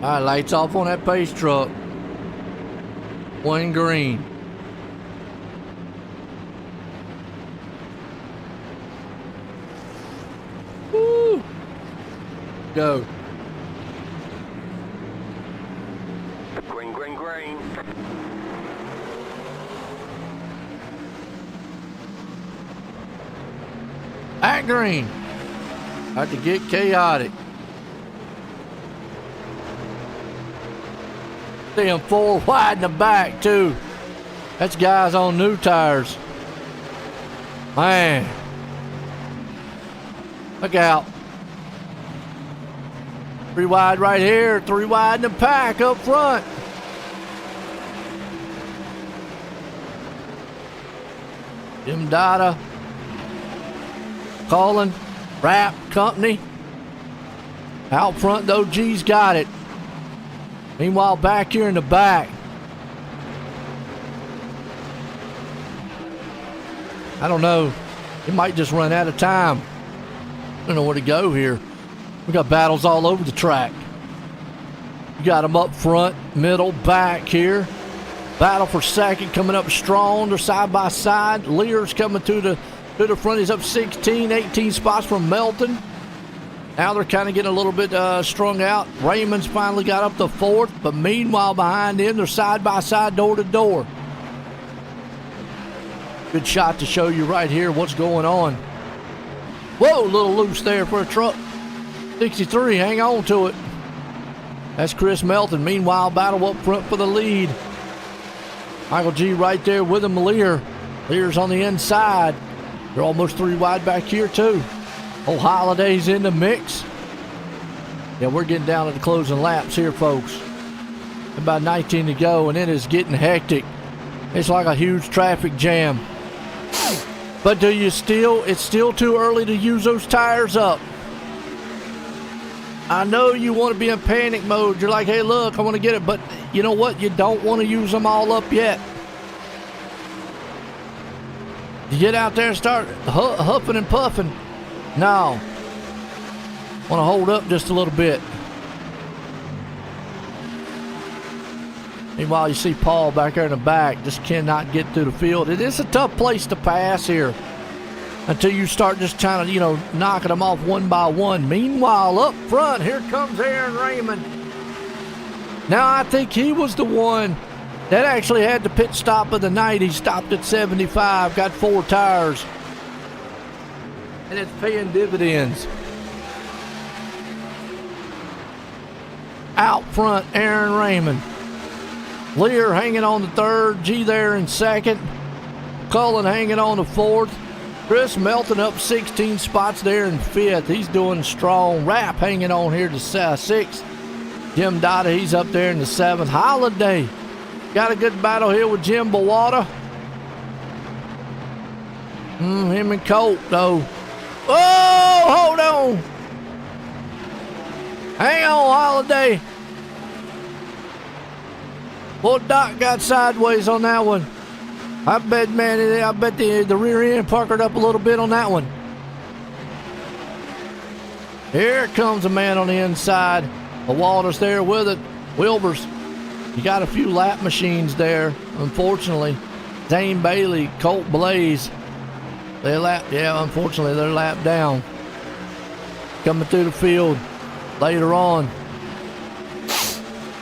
All right, lights off on that pace truck. One green. Woo! Go. Green, green, green. At green. About to get chaotic. See him 4 wide in the back too. That's guys on new tires. Man. Look out. 3 wide right here. 3 wide in the pack up front. Jim Dada. Colin. Rap Company. Out front though, G's got it. Meanwhile, back here in the back, I don't know. It might just run out of time. I don't know where to go here. We got battles all over the track. You got them up front, middle, back here. Battle for second coming up strong. They're side by side. Lear's coming to the front. He's up 16, 18 spots from Melton. Now they're kind of getting a little bit strung out. Raymond's finally got up to 4th, but meanwhile behind him, they're side by side, door to door. Good shot to show you right here what's going on. Whoa, a little loose there for a truck. 63, hang on to it. That's Chris Melton. Meanwhile, battle up front for the lead. Michael G right there with him, Lear. Lear's on the inside. They're almost 3 wide back here too. Old Holiday's in the mix. Yeah, we're getting down to the closing laps here, folks. About 19 to go, and it is getting hectic. It's like a huge traffic jam. But it's still too early to use those tires up. I know you want to be in panic mode. You're like, hey, look, I want to get it. But you know what? You don't want to use them all up yet. You get out there and start huffing and puffing. No. Want to hold up just a little bit. Meanwhile, you see Paul back there in the back. Just cannot get through the field. It is a tough place to pass here until you start just trying to, knocking them off one by one. Meanwhile, up front, here comes Aaron Raymond. Now, I think he was the one that actually had the pit stop of the night. He stopped at 75, got 4 tires. And it's paying dividends. Out front, Aaron Raymond. Lear hanging on the 3rd, G there in 2nd. Cullen hanging on the 4th. Chris Melton up 16 spots there in 5th. He's doing strong. Rapp hanging on here to 6th. Jim Dada, he's up there in the 7th. Holiday got a good battle here with Jim Bawada. Him and Colt, though. Oh, hold on. Hang on, Holiday. Well, Doc got sideways on that one. I bet the rear end puckered up a little bit on that one. Here comes a man on the inside. Walter's there with it. Wilbers. You got a few lap machines there, unfortunately. Zane Bailey, Colt Blaze. Unfortunately, they're lapped down. Coming through the field later on.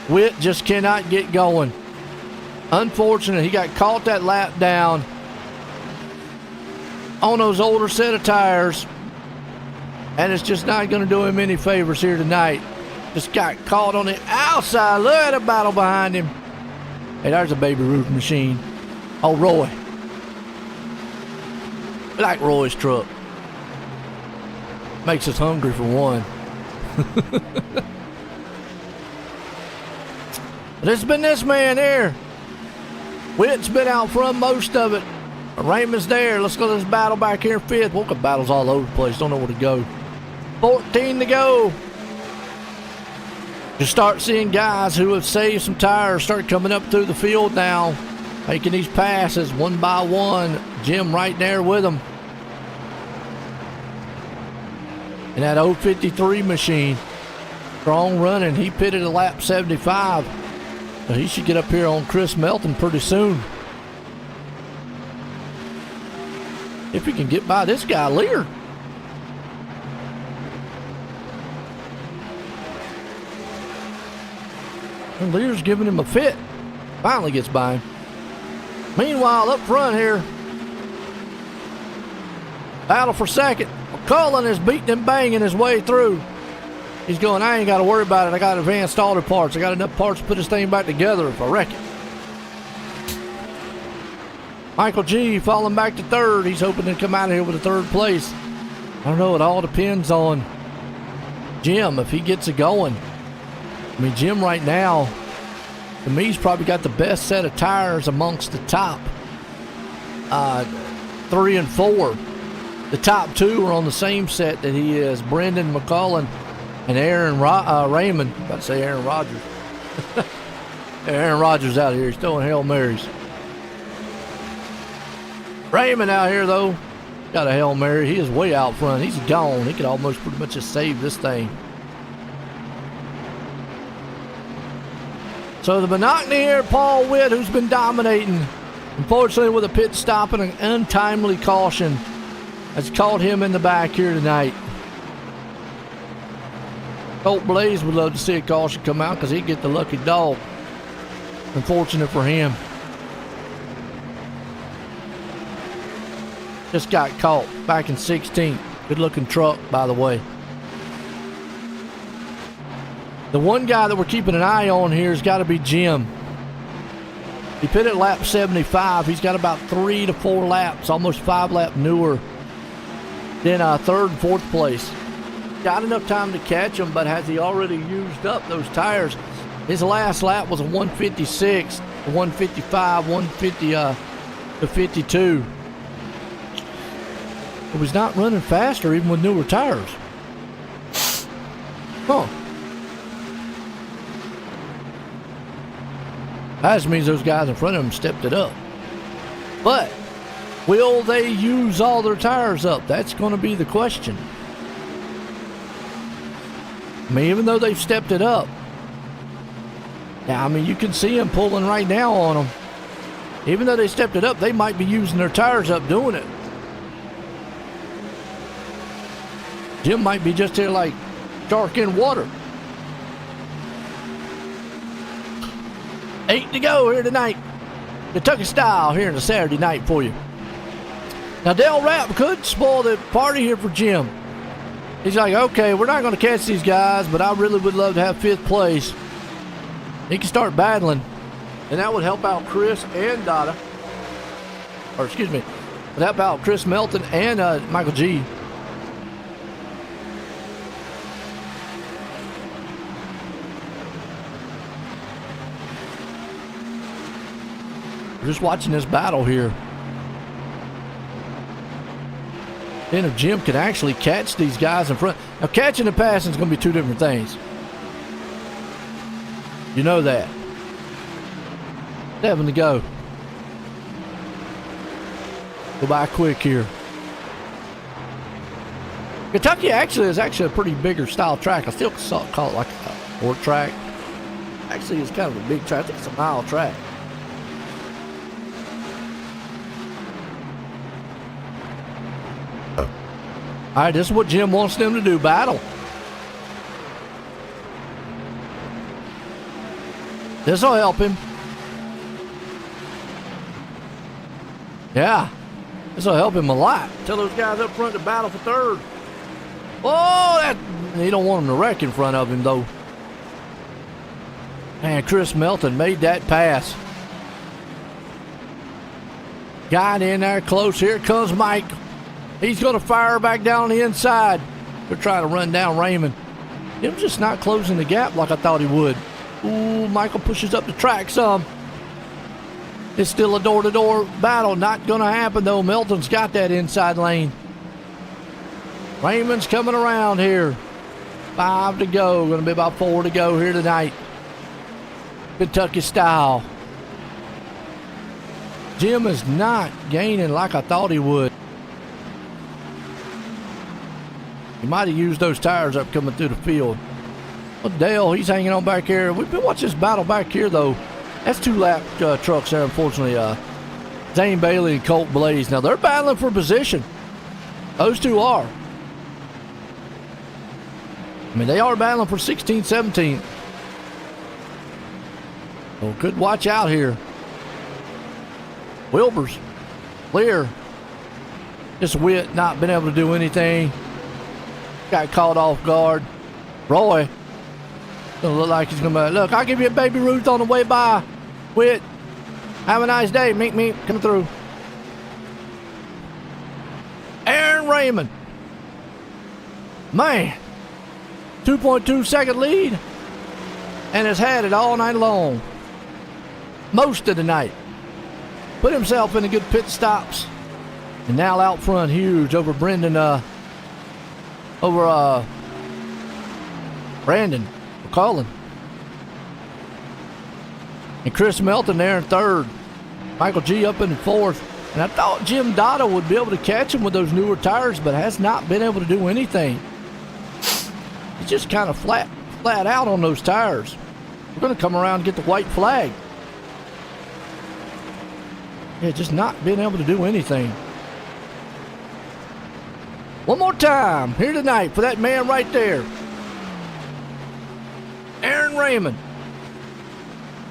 Witt just cannot get going. Unfortunate, he got caught that lap down on those older set of tires, and it's just not going to do him any favors here tonight. Just got caught on the outside. Look at the battle behind him. Hey, there's a Baby Ruth machine. Oh, Roy. I like Roy's truck. Makes us hungry for one. But it's been this man here. Witt's been out front most of it. Raymond's there. Let's go to this battle back here in 5th. Look at battles all over the place. Don't know where to go. 14 to go. You start seeing guys who have saved some tires start coming up through the field now. Making these passes one by one. Jim right there with them. And that 053 machine. Strong running. He pitted a lap 75. So he should get up here on Chris Melton pretty soon. If he can get by this guy, Lear. And Lear's giving him a fit. Finally gets by him. Meanwhile, up front here, battle for 2nd. Cullen is beating and banging his way through. He's going, I ain't got to worry about it. I got advanced auto parts. I got enough parts to put this thing back together if I wreck it. Michael G falling back to 3rd. He's hoping to come out of here with a 3rd place. I don't know. It all depends on Jim if he gets it going. I mean, Jim right now, to me, he's probably got the best set of tires amongst the top 3 and 4. The top 2 are on the same set that he is. Brendan McCullen and Aaron Raymond. I'm about to say Aaron Rodgers. Aaron Rodgers out here. He's throwing Hail Marys. Raymond out here, though, got a Hail Mary. He is way out front. He's gone. He could almost pretty much just save this thing. So the monotony here, Paul Witt, who's been dominating. Unfortunately, with a pit stop and an untimely caution, has caught him in the back here tonight. Colt Blaze would love to see a caution come out because he'd get the lucky dog. Unfortunate for him. Just got caught back in 16th. Good looking truck, by the way. The one guy that we're keeping an eye on here has got to be Jim. He pit at lap 75. He's got about 3 to 4 laps, almost 5 laps newer than third and fourth place. Got enough time to catch him, but has he already used up those tires? His last lap was a 156, a 155, 150 to 52. It was not running faster even with newer tires. Huh. That just means those guys in front of him stepped it up. But will they use all their tires up? That's going to be the question. I mean, even though they've stepped it up. Now, I mean, you can see them pulling right now on them. Even though they stepped it up, they might be using their tires up doing it. Jim might be just here like shark in water. 8 to go here tonight. Kentucky style here in the Saturday night for you. Now, Dale Rapp could spoil the party here for Jim. He's like, okay, we're not going to catch these guys, but I really would love to have 5th place. He can start battling, and that would help out Chris and Dada. Or, excuse me, would help out Chris Melton and Michael G. We're just watching this battle here. Then if Jim can actually catch these guys in front. Now, catching and passing is going to be 2 different things. You know that. 7 to go. Go by quick here. Kentucky actually is a pretty bigger style track. I still call it like a short track. Actually, it's kind of a big track. I think it's a mile track. All right, this is what Jim wants them to do, battle. This will help him. Yeah, this will help him a lot. Tell those guys up front to battle for 3rd. Oh, he don't want him to wreck in front of him, though. Man, Chris Melton made that pass. Got in there close. Here comes Mike. He's going to fire back down the inside. They're trying to run down Raymond. Him just not closing the gap like I thought he would. Ooh, Michael pushes up the track some. It's still a door-to-door battle. Not going to happen, though. Melton's got that inside lane. Raymond's coming around here. 5 to go. Going to be about 4 to go here tonight. Kentucky style. Jim is not gaining like I thought he would. He might have used those tires up coming through the field. Well, Dale, he's hanging on back here. We've been watching this battle back here, though. That's 2-lap trucks there, unfortunately. Zane Bailey and Colt Blaze. Now, they're battling for position. Those two are. I mean, they are battling for 16, 17. So, good watch out here. Wilbers, clear. Just Witt not been able to do anything. Got caught off guard. Roy, don't look like he's gonna be. Look, I'll give you a Baby Ruth on the way by. Witt, have a nice day. Meet me, come through. Aaron Raymond, man, 2.2 second lead, and has had it all night long. Most of the night. Put himself in a good pit stops, and now out front, huge over Brendan. Brandon McCullen. And Chris Melton there in 3rd. Michael G up in 4th. And I thought Jim Dotto would be able to catch him with those newer tires, but has not been able to do anything. He's just kind of flat out on those tires. We're going to come around and get the white flag. Yeah, just not being able to do anything. One more time here tonight for that man right there. Aaron Raymond.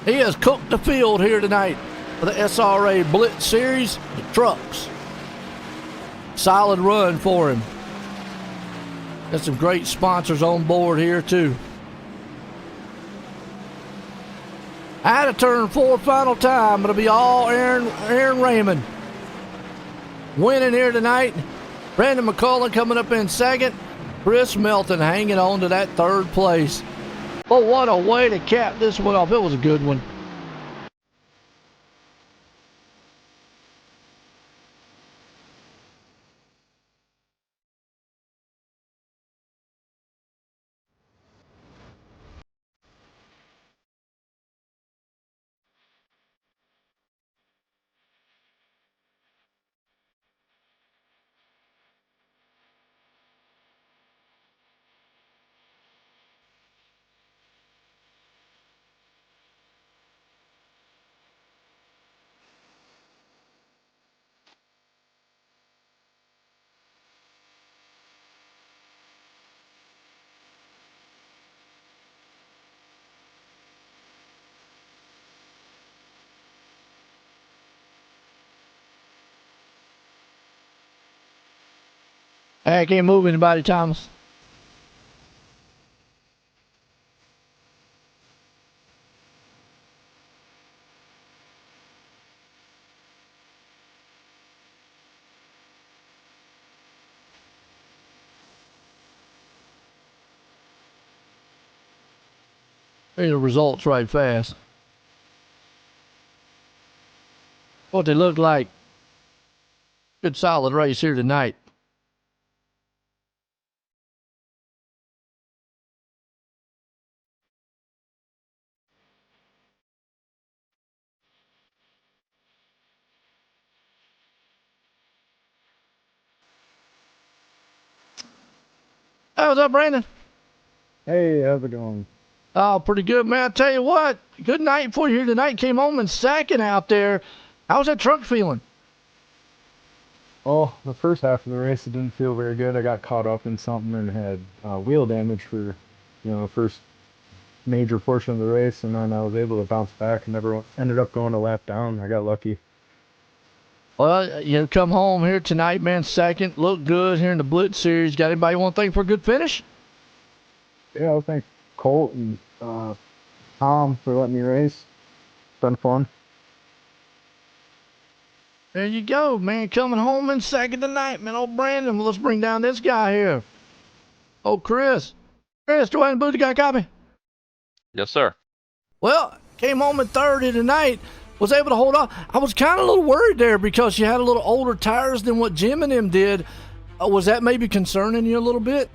He has cooked the field here tonight for the SRA Blitz Series, the trucks. solid run for him. Got some great sponsors on board here too. Out of turn 4, final time. It'll be all Aaron Raymond winning here tonight. Brandon McCullough coming up in second. Chris Melton hanging on to that third place. But what a way to cap this one off. It was a good one. Hey, I can't move anybody, Thomas. Here's the results right fast. What they look like. Good solid race here tonight. Hey, what's up, Brandon? Hey, how's it going? Oh, pretty good, man. I tell you what, good night for you here tonight. Came home in second out there. How's that truck feeling? Oh, the first half of the race, it didn't feel very good. I got caught up in something and had wheel damage for, the first major portion of the race, and then I was able to bounce back and never ended up going a lap down. I got lucky. Well, you come home here tonight, man, second. Look good here in the Blitz series. Got anybody want to thank for a good finish? Yeah, I'll thank Colt and Tom for letting me race. It's been fun. There you go, man. Coming home in second tonight, man. Old Brandon. Well, let's bring down this guy here. Oh, Chris. Chris, do I have a booty guy copy? Yes, sir. Well, came home in third here tonight. Was able to hold on. I was kind of a little worried there because you had a little older tires than what Jim and him did. Was that maybe concerning you a little bit?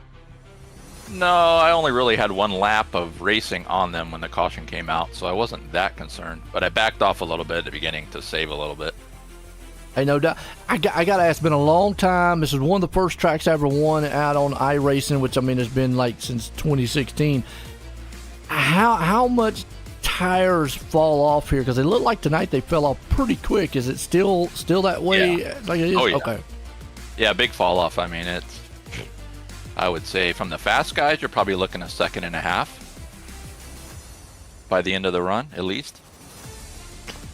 No, I only really had one lap of racing on them when the caution came out, so I wasn't that concerned. But I backed off a little bit at the beginning to save a little bit. Hey, no doubt. I got to ask, it's been a long time. This is one of the first tracks I ever won out on iRacing, which, I mean, has been like since 2016. How much tires fall off here? Because they look like tonight they fell off pretty quick. Is it still that way? Yeah. Like it is? Oh, yeah. Okay. Yeah, big fall off. I mean, I would say from the fast guys, you're probably looking a second and a half by the end of the run, at least.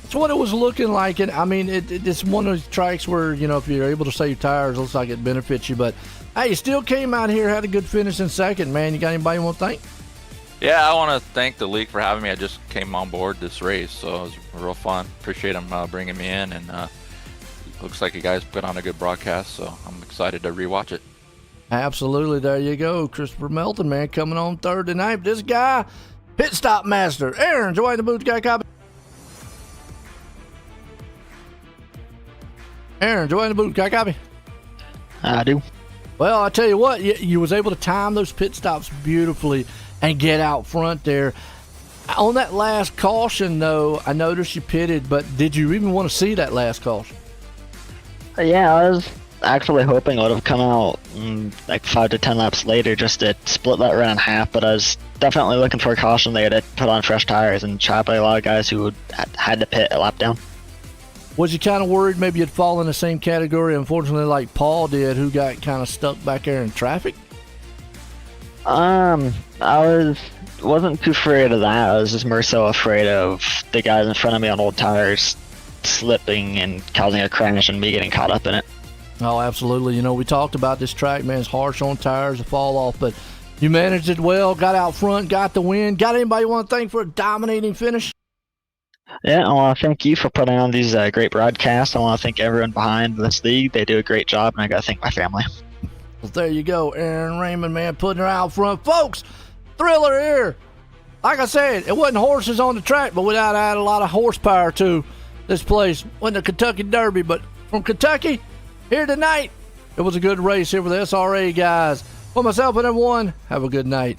That's what it was looking like. And I mean, it's one of those tracks where, if you're able to save tires, it looks like it benefits you. But hey, you still came out here, had a good finish in second, man. You got anybody you want to thank? Yeah, I want to thank the league for having me. I just came on board this race, so it was real fun. Appreciate them bringing me in, and looks like you guys put on a good broadcast, so I'm excited to rewatch it. Absolutely. There you go. Christopher Melton, man, coming on third tonight. This guy, pit stop master. Aaron, join the booth guy copy. Aaron, join the booth guy copy. I do. Well, I tell you what, you was able to time those pit stops beautifully and get out front there. On that last caution, though, I noticed you pitted, but did you even want to see that last caution? Yeah, I was actually hoping it would have come out like 5 to 10 laps later just to split that run in half, but I was definitely looking for a caution there to put on fresh tires and trap by a lot of guys who had to pit a lap down. Was you kind of worried maybe you'd fall in the same category, unfortunately, like Paul did, who got kind of stuck back there in traffic? I wasn't too afraid of that. I was just more so afraid of the guys in front of me on old tires slipping and causing a crash and me getting caught up in it. Oh, absolutely. You know, we talked about this track, man. It's harsh on tires to fall off, but you managed it well, got out front, got the win. Got anybody you want to thank for a dominating finish? Yeah, I want to thank you for putting on these great broadcasts. I want to thank everyone behind this league. They do a great job, and I got to thank my family. Well, there you go. Aaron Raymond, man, putting her out front. Folks, thriller here. Like I said, it wasn't horses on the track, but without adding a lot of horsepower to this place. Wasn't a Kentucky Derby, but from Kentucky here tonight, it was a good race here with the SRA guys. For myself and everyone, have a good night.